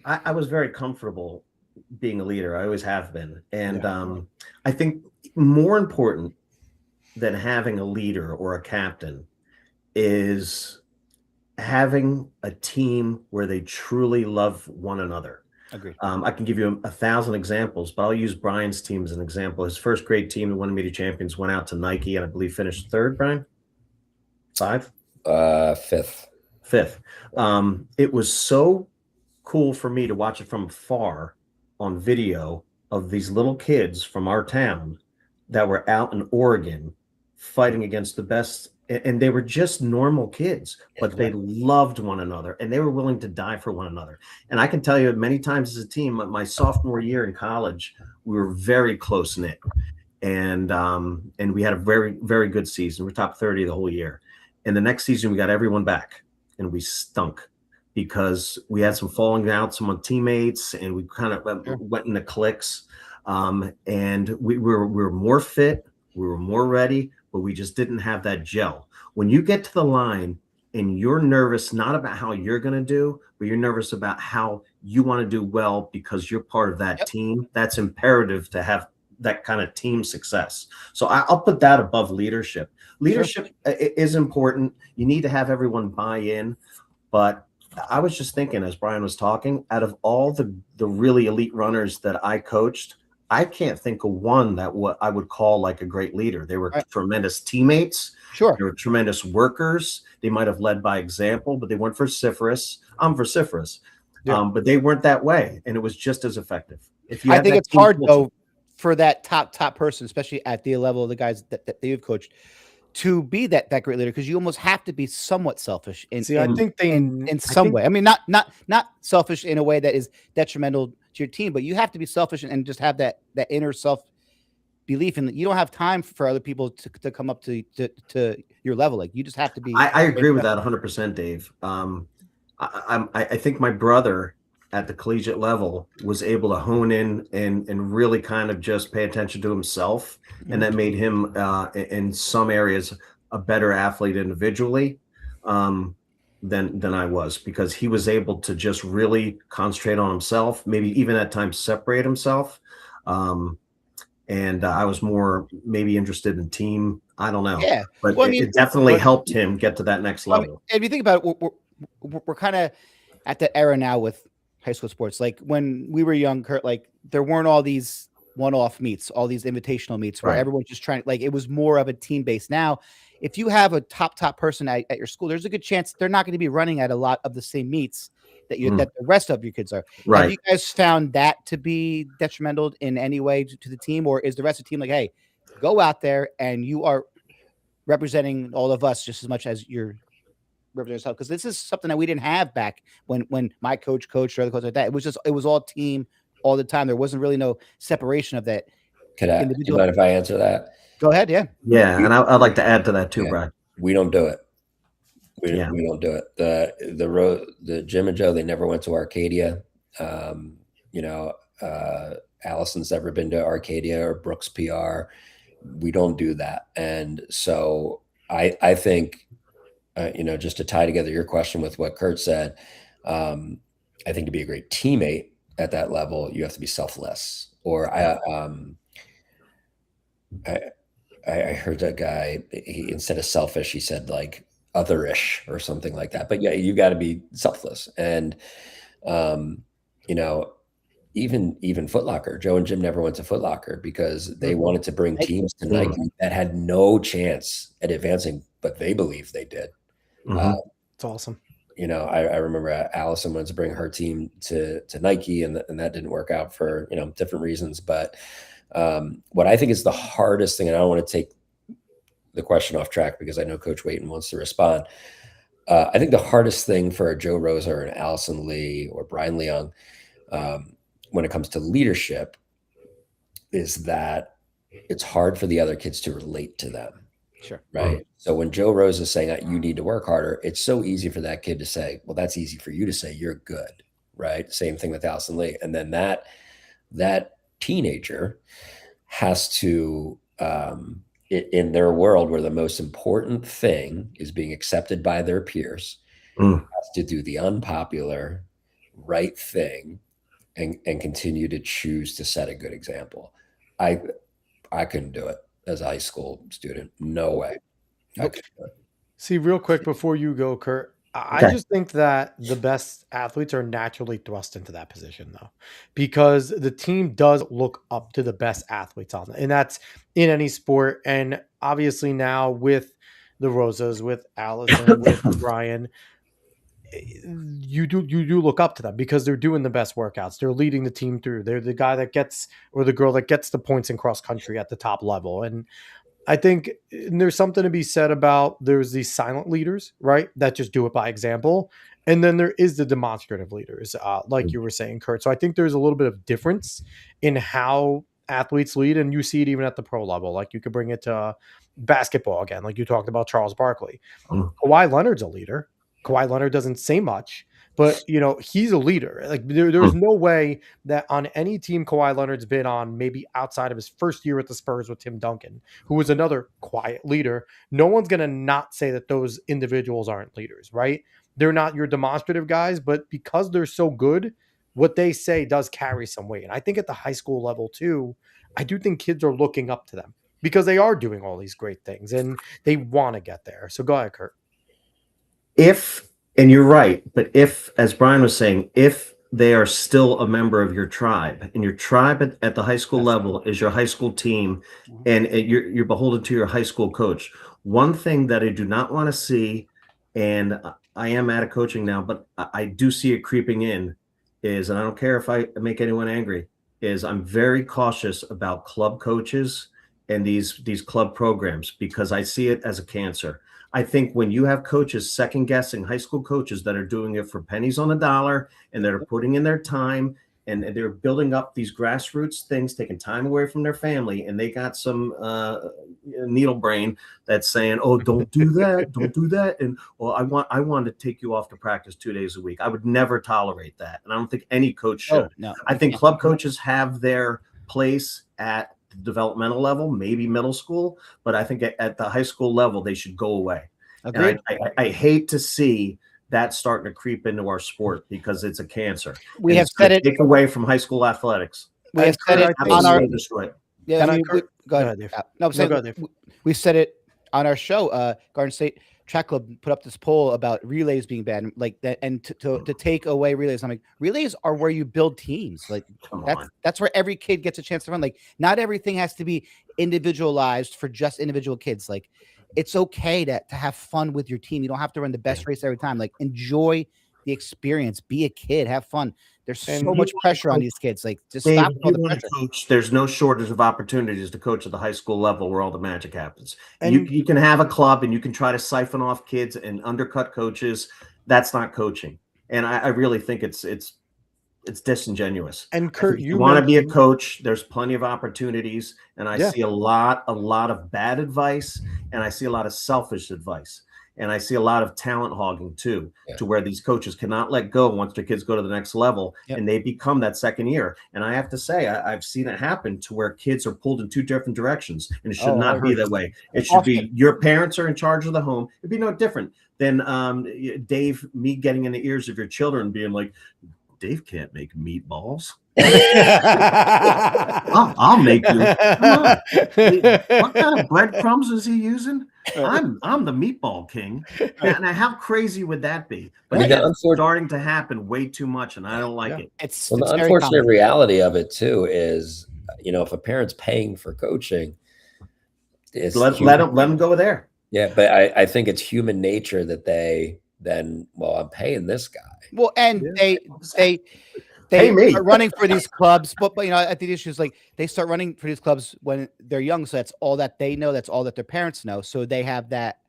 Speaker 3: I was very comfortable being a leader. I always have been, and I think more important than having a leader or a captain is having a team where they truly love one another.
Speaker 2: Agreed.
Speaker 3: I can give you 1,000 examples, but I'll use Brian's team as an example. His first grade team, the Winnemedia champions, went out to Nike and I believe finished third, Brian? Fifth. It was so cool for me to watch it from afar on video of these little kids from our town that were out in Oregon fighting against the best, and they were just normal kids, but they loved one another and they were willing to die for one another. And I can tell you many times as a team, my sophomore year in college, we were very close knit, and we had a very, very good season. We're top 30 the whole year. And the next season we got everyone back and we stunk because we had some falling out, some teammates, and we kind of went into cliques. And we were more fit, we were more ready, but we just didn't have that gel. When you get to the line and you're nervous, not about how you're going to do, but you're nervous about how you want to do well because you're part of that team, that's imperative to have that kind of team success. So I'll put that above leadership. Leadership is important. You need to have everyone buy in. But I was just thinking as Brian was talking, out of all the really elite runners that I coached, I can't think of one that what I would call like a great leader. They were tremendous teammates.
Speaker 2: Sure.
Speaker 3: They were tremendous workers. They might have led by example, but they weren't vociferous. I'm vociferous. But they weren't that way. And it was just as effective.
Speaker 2: I think it's hard though for that top person, especially at the level of the guys that you've coached, to be that great leader, because you almost have to be somewhat selfish in some way. I mean, not selfish in a way that is detrimental to your team, but you have to be selfish and just have that inner self belief in that you don't have time for other people to come up to your level. Like you just have to be.
Speaker 3: I agree with that 100%, Dave. I think my brother at the collegiate level was able to hone in and really kind of just pay attention to himself. And that made him in some areas a better athlete individually than I was, because he was able to just really concentrate on himself, maybe even at times separate himself. And I was more maybe interested in team. I don't know.
Speaker 2: Yeah.
Speaker 3: But
Speaker 2: Well, I mean,
Speaker 3: it definitely helped him get to that next level.
Speaker 2: I mean, if you think about it, we're kind of at that era now with high school sports. Like when we were young, Kurt, like there weren't all these one-off meets, all these invitational meets where
Speaker 3: Right.
Speaker 2: everyone's just trying, like it was more of a team base. Now, if you have a top person at your school, there's a good chance they're not going to be running at a lot of the same meets that that the rest of your kids are.
Speaker 3: Right.
Speaker 2: Have you guys found that to be detrimental in any way to the team, or is the rest of the team like, hey, go out there and you are representing all of us just as much as you're representing yourself? Because this is something that we didn't have back when my coach coached or other coach like that. It was all team all the time. There wasn't really no separation of that.
Speaker 4: Do you mind if I answer that?
Speaker 2: Go ahead. Yeah.
Speaker 3: Yeah. And I'd like to add to that too, Brian.
Speaker 4: We don't do it. We don't do it. The Jim and Joe, they never went to Arcadia. Allison's never been to Arcadia or Brooks PR. We don't do that. And so I think, just to tie together your question with what Kurt said, I think to be a great teammate at that level, you have to be selfless. Or I heard that guy, instead of selfish, he said like otherish or something like that. But yeah, you got to be selfless. And, even Foot Locker, Joe and Jim never went to Foot Locker because they wanted to bring teams to Nike that had no chance at advancing, but they believed they did.
Speaker 1: It's awesome.
Speaker 4: I remember Allison wanted to bring her team to Nike, and that didn't work out for, different reasons. But what I think is the hardest thing, and I don't want to take the question off track because I know Coach Wayton wants to respond. I think the hardest thing for a Joe Rosa or an Allison Lee or Brian Leung, when it comes to leadership, is that it's hard for the other kids to relate to them.
Speaker 2: Sure.
Speaker 4: Right. So when Joe Rose is saying that you need to work harder, it's so easy for that kid to say, well, that's easy for you to say, you're good. Right. Same thing with Allison Lee. And then that teenager has to, in their world where the most important thing is being accepted by their peers, has to do the unpopular right thing and continue to choose to set a good example. I couldn't do it as a high school student. No way.
Speaker 1: See, real quick before you go, Kurt, I just think that the best athletes are naturally thrust into that position, though, because the team does look up to the best athletes on it, and that's in any sport. And obviously now with the Rosas, with Allison, with Brian, you do look up to them because they're doing the best workouts. They're leading the team through. They're the guy that gets, or the girl that gets the points in cross country at the top level. And I think there's something to be said about there's these silent leaders, right? That just do it by example. And then there is the demonstrative leaders, like you were saying, Kurt. So I think there's a little bit of difference in how athletes lead. And you see it even at the pro level. Like you could bring it to basketball again. Like you talked about Charles Barkley. Kawhi Leonard's a leader. Kawhi Leonard doesn't say much, but he's a leader. Like there's no way that on any team Kawhi Leonard's been on, maybe outside of his first year at the Spurs with Tim Duncan, who was another quiet leader, no one's going to not say that those individuals aren't leaders, right? They're not your demonstrative guys, but because they're so good, what they say does carry some weight. And I think at the high school level too, I do think kids are looking up to them because they are doing all these great things and they want to get there. So go ahead, Kurt.
Speaker 3: And you're right, but if, as Brian was saying, if they are still a member of your tribe, and your tribe at the high school level is your high school team, and you're beholden to your high school coach. One thing that I do not want to see, and I am out of coaching now, but I do see it creeping in, is, and I don't care if I make anyone angry, is I'm very cautious about club coaches and these club programs because I see it as a cancer. I think when you have coaches second guessing high school coaches that are doing it for pennies on a dollar and that are putting in their time and they're building up these grassroots things, taking time away from their family, and they got some needle brain that's saying, "Oh, don't do that, don't do that," and well, I want to take you off to practice 2 days a week. I would never tolerate that, and I don't think any coach should.
Speaker 2: No,
Speaker 3: I think club coaches have their place at the developmental level, maybe middle school, but I think at the high school level they should go away.
Speaker 2: Agreed.
Speaker 3: And I hate to see that starting to creep into our sport because it's a cancer.
Speaker 2: We have said it.
Speaker 3: Take away from high school athletics.
Speaker 2: We have said it on our. Yeah, go ahead. No, we said it on our show. Garden State Track Club put up this poll about relays being bad, like that, and to take away relays. I'm like, relays are where you build teams. Like that's where every kid gets a chance to run. Like, not everything has to be individualized for just individual kids. Like, it's okay to have fun with your team. You don't have to run the best race every time. Like, enjoy the experience. Be a kid. Have fun. There's so much pressure on these kids. Like, just stop all the pressure.
Speaker 3: Coach, there's no shortage of opportunities to coach at the high school level where all the magic happens. And you can have a club and you can try to siphon off kids and undercut coaches. That's not coaching. And I really think it's disingenuous. And Kurt, you want to be a coach, there's plenty of opportunities. And I see a lot of bad advice, and I see a lot of selfish advice. And I see a lot of talent hogging too, to where these coaches cannot let go once their kids go to the next level and they become that second year. And I have to say, I've seen it happen to where kids are pulled in two different directions, and it should not be that way. It should be your parents are in charge of the home. It'd be no different than Dave, me getting in the ears of your children being like, Dave can't make meatballs. I'll make you. Come on. What kind of breadcrumbs is he using? I'm the meatball king. Now, how crazy would that be? But it's starting to happen way too much, and I don't like it.
Speaker 4: It's the unfortunate reality of it too is, if a parent's paying for coaching,
Speaker 3: let them go there.
Speaker 4: Yeah, but I think it's human nature that they then, I'm paying this guy.
Speaker 2: Well, and they are running for these clubs, but I think the issue is like they start running for these clubs when they're young, so that's all that they know, that's all that their parents know, so they have that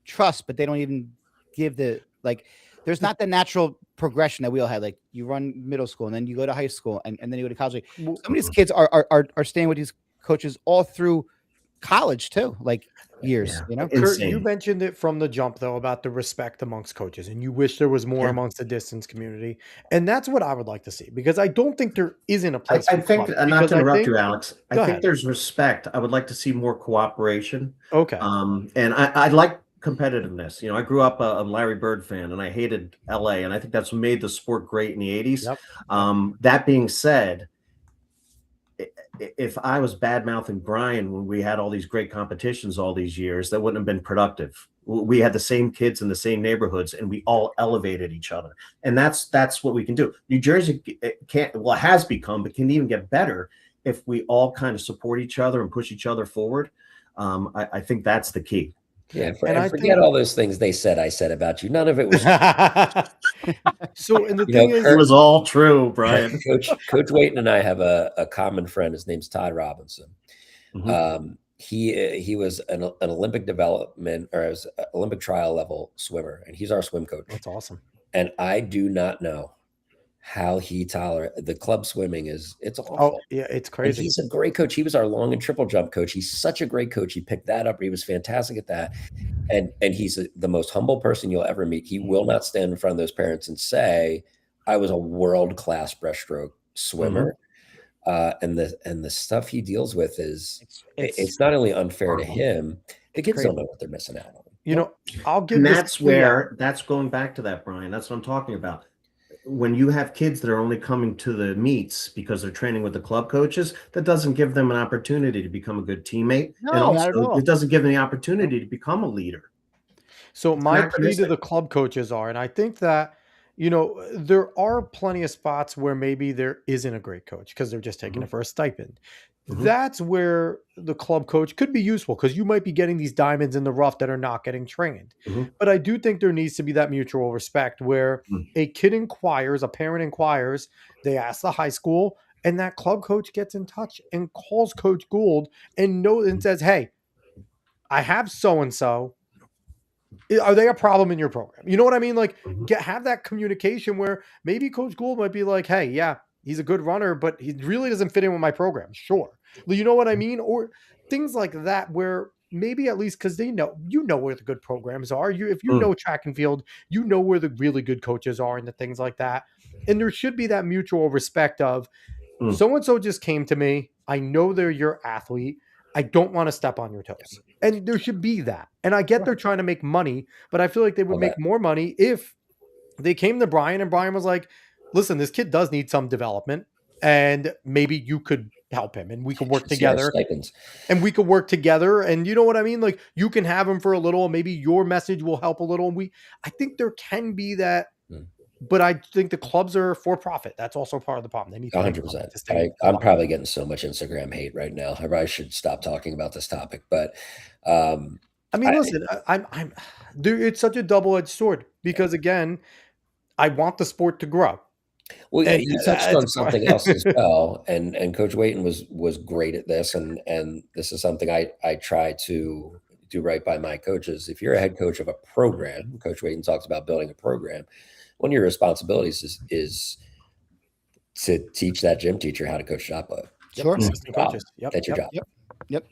Speaker 2: trust, but they don't even give there's not the natural progression that we all had. Like, you run middle school and then you go to high school and then you go to college. Some of these kids are staying with these coaches all through college too, like years.
Speaker 1: Kurt, you mentioned it from the jump though about the respect amongst coaches, and you wish there was more amongst the distance community, and that's what I would like to see, because I don't think there isn't a place.
Speaker 3: I think, not to interrupt you, Alex, I think there's respect. I would like to see more cooperation.
Speaker 1: Okay.
Speaker 3: And I like competitiveness. I grew up a Larry Bird fan, and I hated LA, and I think that's what made the sport great in the 80s.
Speaker 1: Yep.
Speaker 3: That being said, if I was bad-mouthing Brian when we had all these great competitions all these years, that wouldn't have been productive. We had the same kids in the same neighborhoods, and we all elevated each other. And that's what we can do. New Jersey has become, but can even get better if we all kind of support each other and push each other forward. I think that's the key.
Speaker 4: Yeah, and forget all those things I said about you. None of it was.
Speaker 1: So, and the thing is,
Speaker 3: it was all true, Brian.
Speaker 4: Coach Wayton and I have a common friend. His name's Todd Robinson. Mm-hmm. He was an Olympic development, or was an Olympic trial level swimmer, and he's our swim coach.
Speaker 1: That's awesome.
Speaker 4: And I do not know how he tolerates the club swimming. It's awful.
Speaker 1: Oh yeah, it's crazy.
Speaker 4: And he's a great coach. He was our long and triple jump coach. He's such a great coach. He picked that up. He was fantastic at that. And he's the most humble person you'll ever meet. He will not stand in front of those parents and say, I was a world-class breaststroke swimmer. Mm-hmm. And the stuff he deals with it's not only unfair to him, the kids don't know what they're missing out on.
Speaker 1: I'll give
Speaker 3: and that's going back to that, Brian. That's what I'm talking about. When you have kids that are only coming to the meets because they're training with the club coaches, that doesn't give them an opportunity to become a good teammate.
Speaker 2: No,
Speaker 3: and
Speaker 2: not at
Speaker 3: also
Speaker 2: all.
Speaker 3: It doesn't give them the opportunity to become a leader.
Speaker 1: So my plea to the club coaches and I think that, there are plenty of spots where maybe there isn't a great coach because they're just taking it for a stipend. Mm-hmm. That's where the club coach could be useful, because you might be getting these diamonds in the rough that are not getting trained. Mm-hmm. But I do think there needs to be that mutual respect where a kid inquires, a parent inquires, they ask the high school, and that club coach gets in touch and calls Coach Gould and says, hey, I have so-and-so. Are they a problem in your program? You know what I mean? Like, have that communication where maybe Coach Gould might be like, hey, yeah, he's a good runner, but he really doesn't fit in with my program. Sure. You know what I mean? Or things like that where maybe at least because they know, where the good programs are. If you know track and field, you know where the really good coaches are and the things like that. And there should be that mutual respect of so-and-so just came to me. I know they're your athlete. I don't want to step on your toes. And there should be that. And I get they're trying to make money, but I feel like they would make more money if they came to Brian and Brian was like, listen, this kid does need some development and maybe you could help him and we could work together and you know what I mean? Like you can have him for a little, maybe your message will help a little. And I think there can be that, but I think the clubs are for profit. That's also part of the problem. They need
Speaker 4: 100%. I'm probably getting so much Instagram hate right now. I probably should stop talking about this topic, but
Speaker 1: I mean, listen, I'm it's such a double-edged sword because again, I want the sport to grow.
Speaker 4: Well, yeah, you touched on something else as well, and Coach Wayton was great at this, and this is something I try to do right by my coaches. If you're a head coach of a program, Coach Wayton talks about building a program. One of your responsibilities is to teach that gym teacher how to coach shot put.
Speaker 2: Sure,
Speaker 1: coaches.
Speaker 4: That's your job.
Speaker 2: Yep.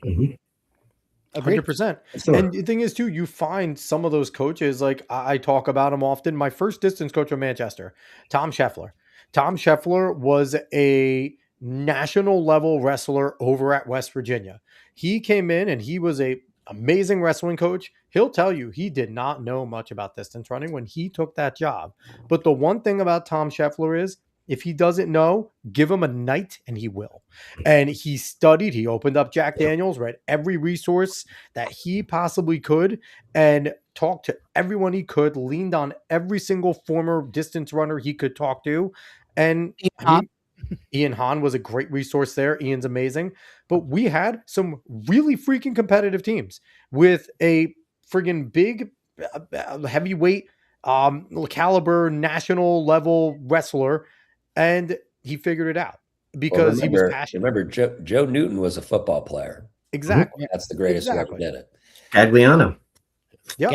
Speaker 1: 100%. And the thing is too, you find some of those coaches, like I talk about them often. My first distance coach of Manchester, Tom Scheffler. Tom Scheffler was a national level wrestler over at West Virginia. He came in and he was a amazing wrestling coach. He'll tell you he did not know much about distance running when he took that job. But the one thing about Tom Scheffler is if he doesn't know, give him a night and he will. And he studied, he opened up Jack Daniels, read every resource that he possibly could and talked to everyone he could, leaned on every single former distance runner he could talk to. And Ian Hahn was a great resource there. Ian's amazing. But we had some really freaking competitive teams with a friggin' big heavyweight caliber national level wrestler. And he figured it out because he was passionate.
Speaker 4: Remember, Joe Newton was a football player.
Speaker 1: Exactly.
Speaker 4: That's the greatest who ever did it.
Speaker 3: Gagliano.
Speaker 1: Yeah.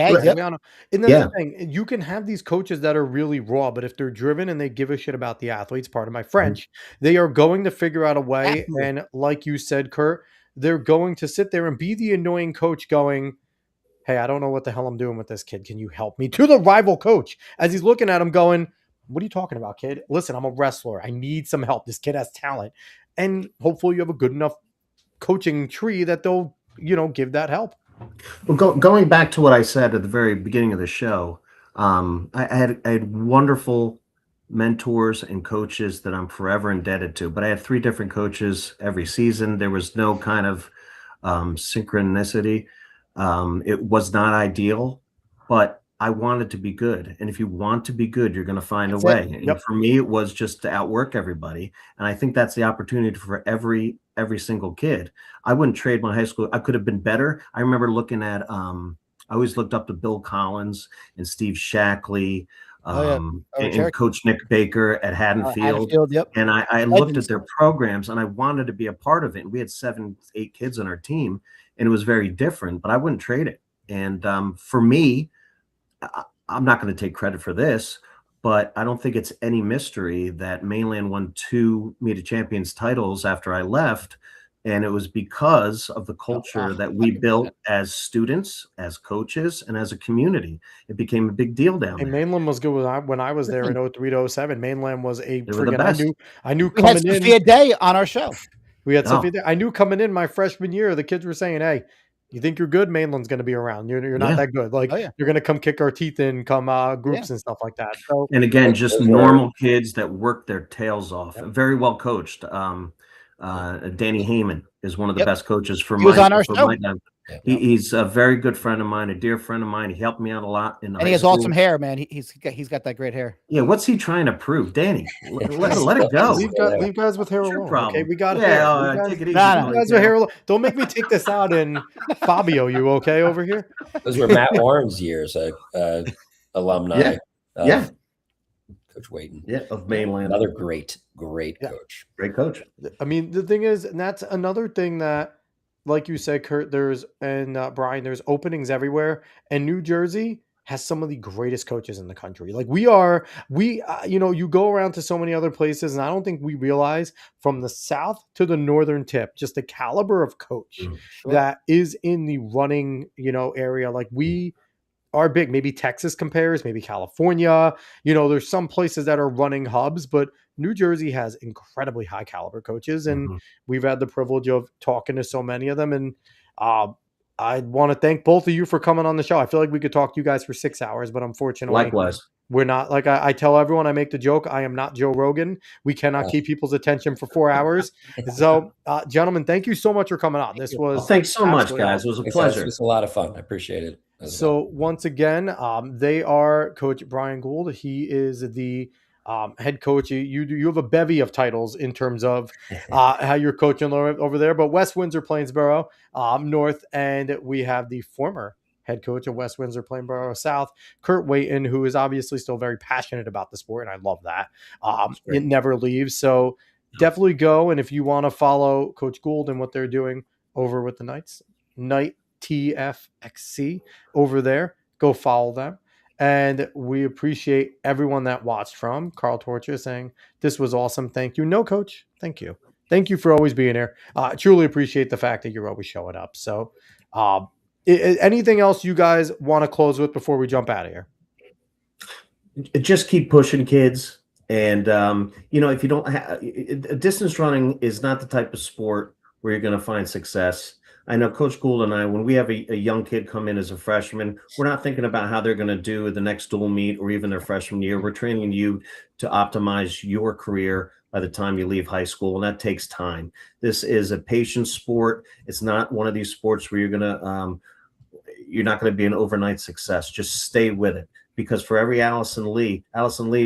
Speaker 1: And that's the thing. You can have these coaches that are really raw, but if they're driven and they give a shit about the athletes, pardon my French, they are going to figure out a way. Absolutely. And like you said, Kurt, they're going to sit there and be the annoying coach going, hey, I don't know what the hell I'm doing with this kid. Can you help me? To the rival coach as he's looking at him going, what are you talking about, kid? Listen, I'm a wrestler. I need some help. This kid has talent. And hopefully you have a good enough coaching tree that they'll, give that help.
Speaker 3: Well, going back to what I said at the very beginning of the show, I had wonderful mentors and coaches that I'm forever indebted to. But I had 3 different coaches every season. There was no kind of synchronicity. It was not ideal, but I wanted to be good. And if you want to be good, you're going to find a way. And for me, it was just to outwork everybody. And I think that's the opportunity for every single kid. I wouldn't trade my high school. I could have been better. I remember looking at, I always looked up to Bill Collins and Steve Shackley, and Coach Nick Baker at Haddonfield. And I looked at their programs and I wanted to be a part of it. And we had 7, 8 kids on our team and it was very different, but I wouldn't trade it. And for me, I'm not going to take credit for this, but I don't think it's any mystery that Mainland won 2 Meet of Champions titles after I left. And it was because of the culture that we built as students, as coaches, and as a community. It became a big deal down there.
Speaker 1: Mainland was good when I was there in 03 to 07. Mainland was a
Speaker 3: friggin'
Speaker 1: I knew
Speaker 2: we had Sophia Day on our show.
Speaker 1: We had Sophia Day. I knew coming in my freshman year, the kids were saying, hey, you think you're good? Mainland's going to be around. You're not that good. Like you're going to come kick our teeth in, come groups and stuff like that. So,
Speaker 3: and again, just normal kids that work their tails off. Very well coached. Danny Heyman is one of the best coaches for
Speaker 2: he was on our show.
Speaker 3: He's a very good friend of mine, a dear friend of mine. He helped me out a lot. And
Speaker 2: he has awesome hair, man. He's got that great hair.
Speaker 3: Yeah, what's he trying to prove? Danny, let it go.
Speaker 1: Leave guys with hair alone. Okay, we got
Speaker 3: take it easy.
Speaker 1: Guys with hair alone. Don't make me take this out in Fabio. You okay over here?
Speaker 4: Those were Matt Warren's years, alumni. Coach Wayton.
Speaker 3: Yeah, of Mainland.
Speaker 4: Another great coach.
Speaker 3: Great coach.
Speaker 1: I mean, the thing is, and that's another thing that, like you said, Kurt, Brian, there's openings everywhere. And New Jersey, has some of the greatest coaches in the country. Like you go around to so many other places, and I don't think we realize from the South to the northern tip, just the caliber of coach
Speaker 2: Sure.
Speaker 1: that is in the running, area. Like we are big. Maybe Texas compares, maybe California. There's some places that are running hubs, but New Jersey has incredibly high caliber coaches, and we've had the privilege of talking to so many of them. And uh, I want to thank both of you for coming on the show. I feel like we could talk to you guys for 6 hours, but unfortunately,
Speaker 3: Likewise.
Speaker 1: we're not. Like I tell everyone, I make the joke, I am not Joe Rogan. We cannot keep people's attention for 4 hours. So, gentlemen, thank you so much for coming on. This was
Speaker 3: Thanks so much,
Speaker 1: absolutely
Speaker 3: guys.
Speaker 1: awesome.
Speaker 3: It was a
Speaker 4: It
Speaker 3: pleasure.
Speaker 4: was a lot of fun. I appreciate it. as well.
Speaker 1: So once again, they are Coach Brian Gould. He is the head coach. You have a bevy of titles in terms of how you're coaching over there. But West Windsor Plainsboro North, and we have the former head coach of West Windsor Plainsboro South, Kurt Wayton, who is obviously still very passionate about the sport, and I love that. It never leaves. So definitely go. And if you want to follow Coach Gould and what they're doing over with the Knights, Knight TFXC over there, go follow them. And we appreciate everyone that watched. From Carl Torture saying this was awesome. Thank you. No, coach. Thank you. Thank you for always being here. I truly appreciate the fact that you're always showing up. So anything else you guys want to close with before we jump out of here?
Speaker 3: Just keep pushing, kids. And if you don't have distance running is not the type of sport where you're going to find success. I know Coach Gould and I, when we have a young kid come in as a freshman, we're not thinking about how they're going to do the next dual meet or even their freshman year. We're training you to optimize your career by the time you leave high school, and that takes time. This is a patient sport. It's not one of these sports where you're not going to be an overnight success. Just stay with it, because for every Allison Lee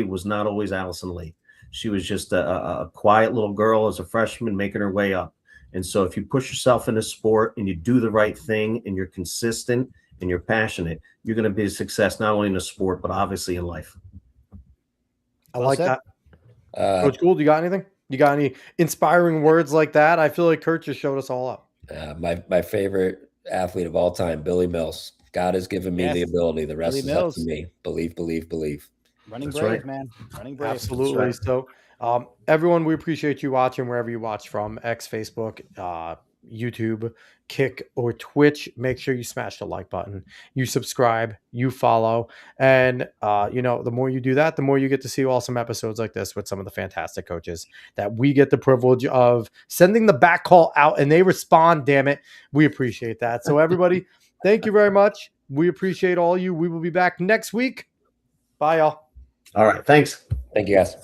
Speaker 3: was not always Allison Lee. She was just a quiet little girl as a freshman making her way up. And so if you push yourself in a sport and you do the right thing and you're consistent and you're passionate, you're going to be a success, not only in the sport, but obviously in life.
Speaker 1: I like that. Coach Gould, you got anything? You got any inspiring words like that? I feel like Kurt just showed us all up.
Speaker 4: My favorite athlete of all time, Billy Mills. God has given me the ability. The rest is up to me. Believe, believe, believe.
Speaker 2: Running brave, man. Running brave.
Speaker 1: Absolutely. Right. So everyone, we appreciate you watching wherever you watch from, X, Facebook, YouTube, Kick, or Twitch. Make sure you smash the like button, you subscribe, you follow. And, the more you do that, the more you get to see awesome episodes like this with some of the fantastic coaches that we get the privilege of sending the back call out, and they respond. Damn it. We appreciate that. So everybody, thank you very much. We appreciate all you. We will be back next week. Bye, y'all.
Speaker 3: All right. Thanks.
Speaker 4: Thank you, guys.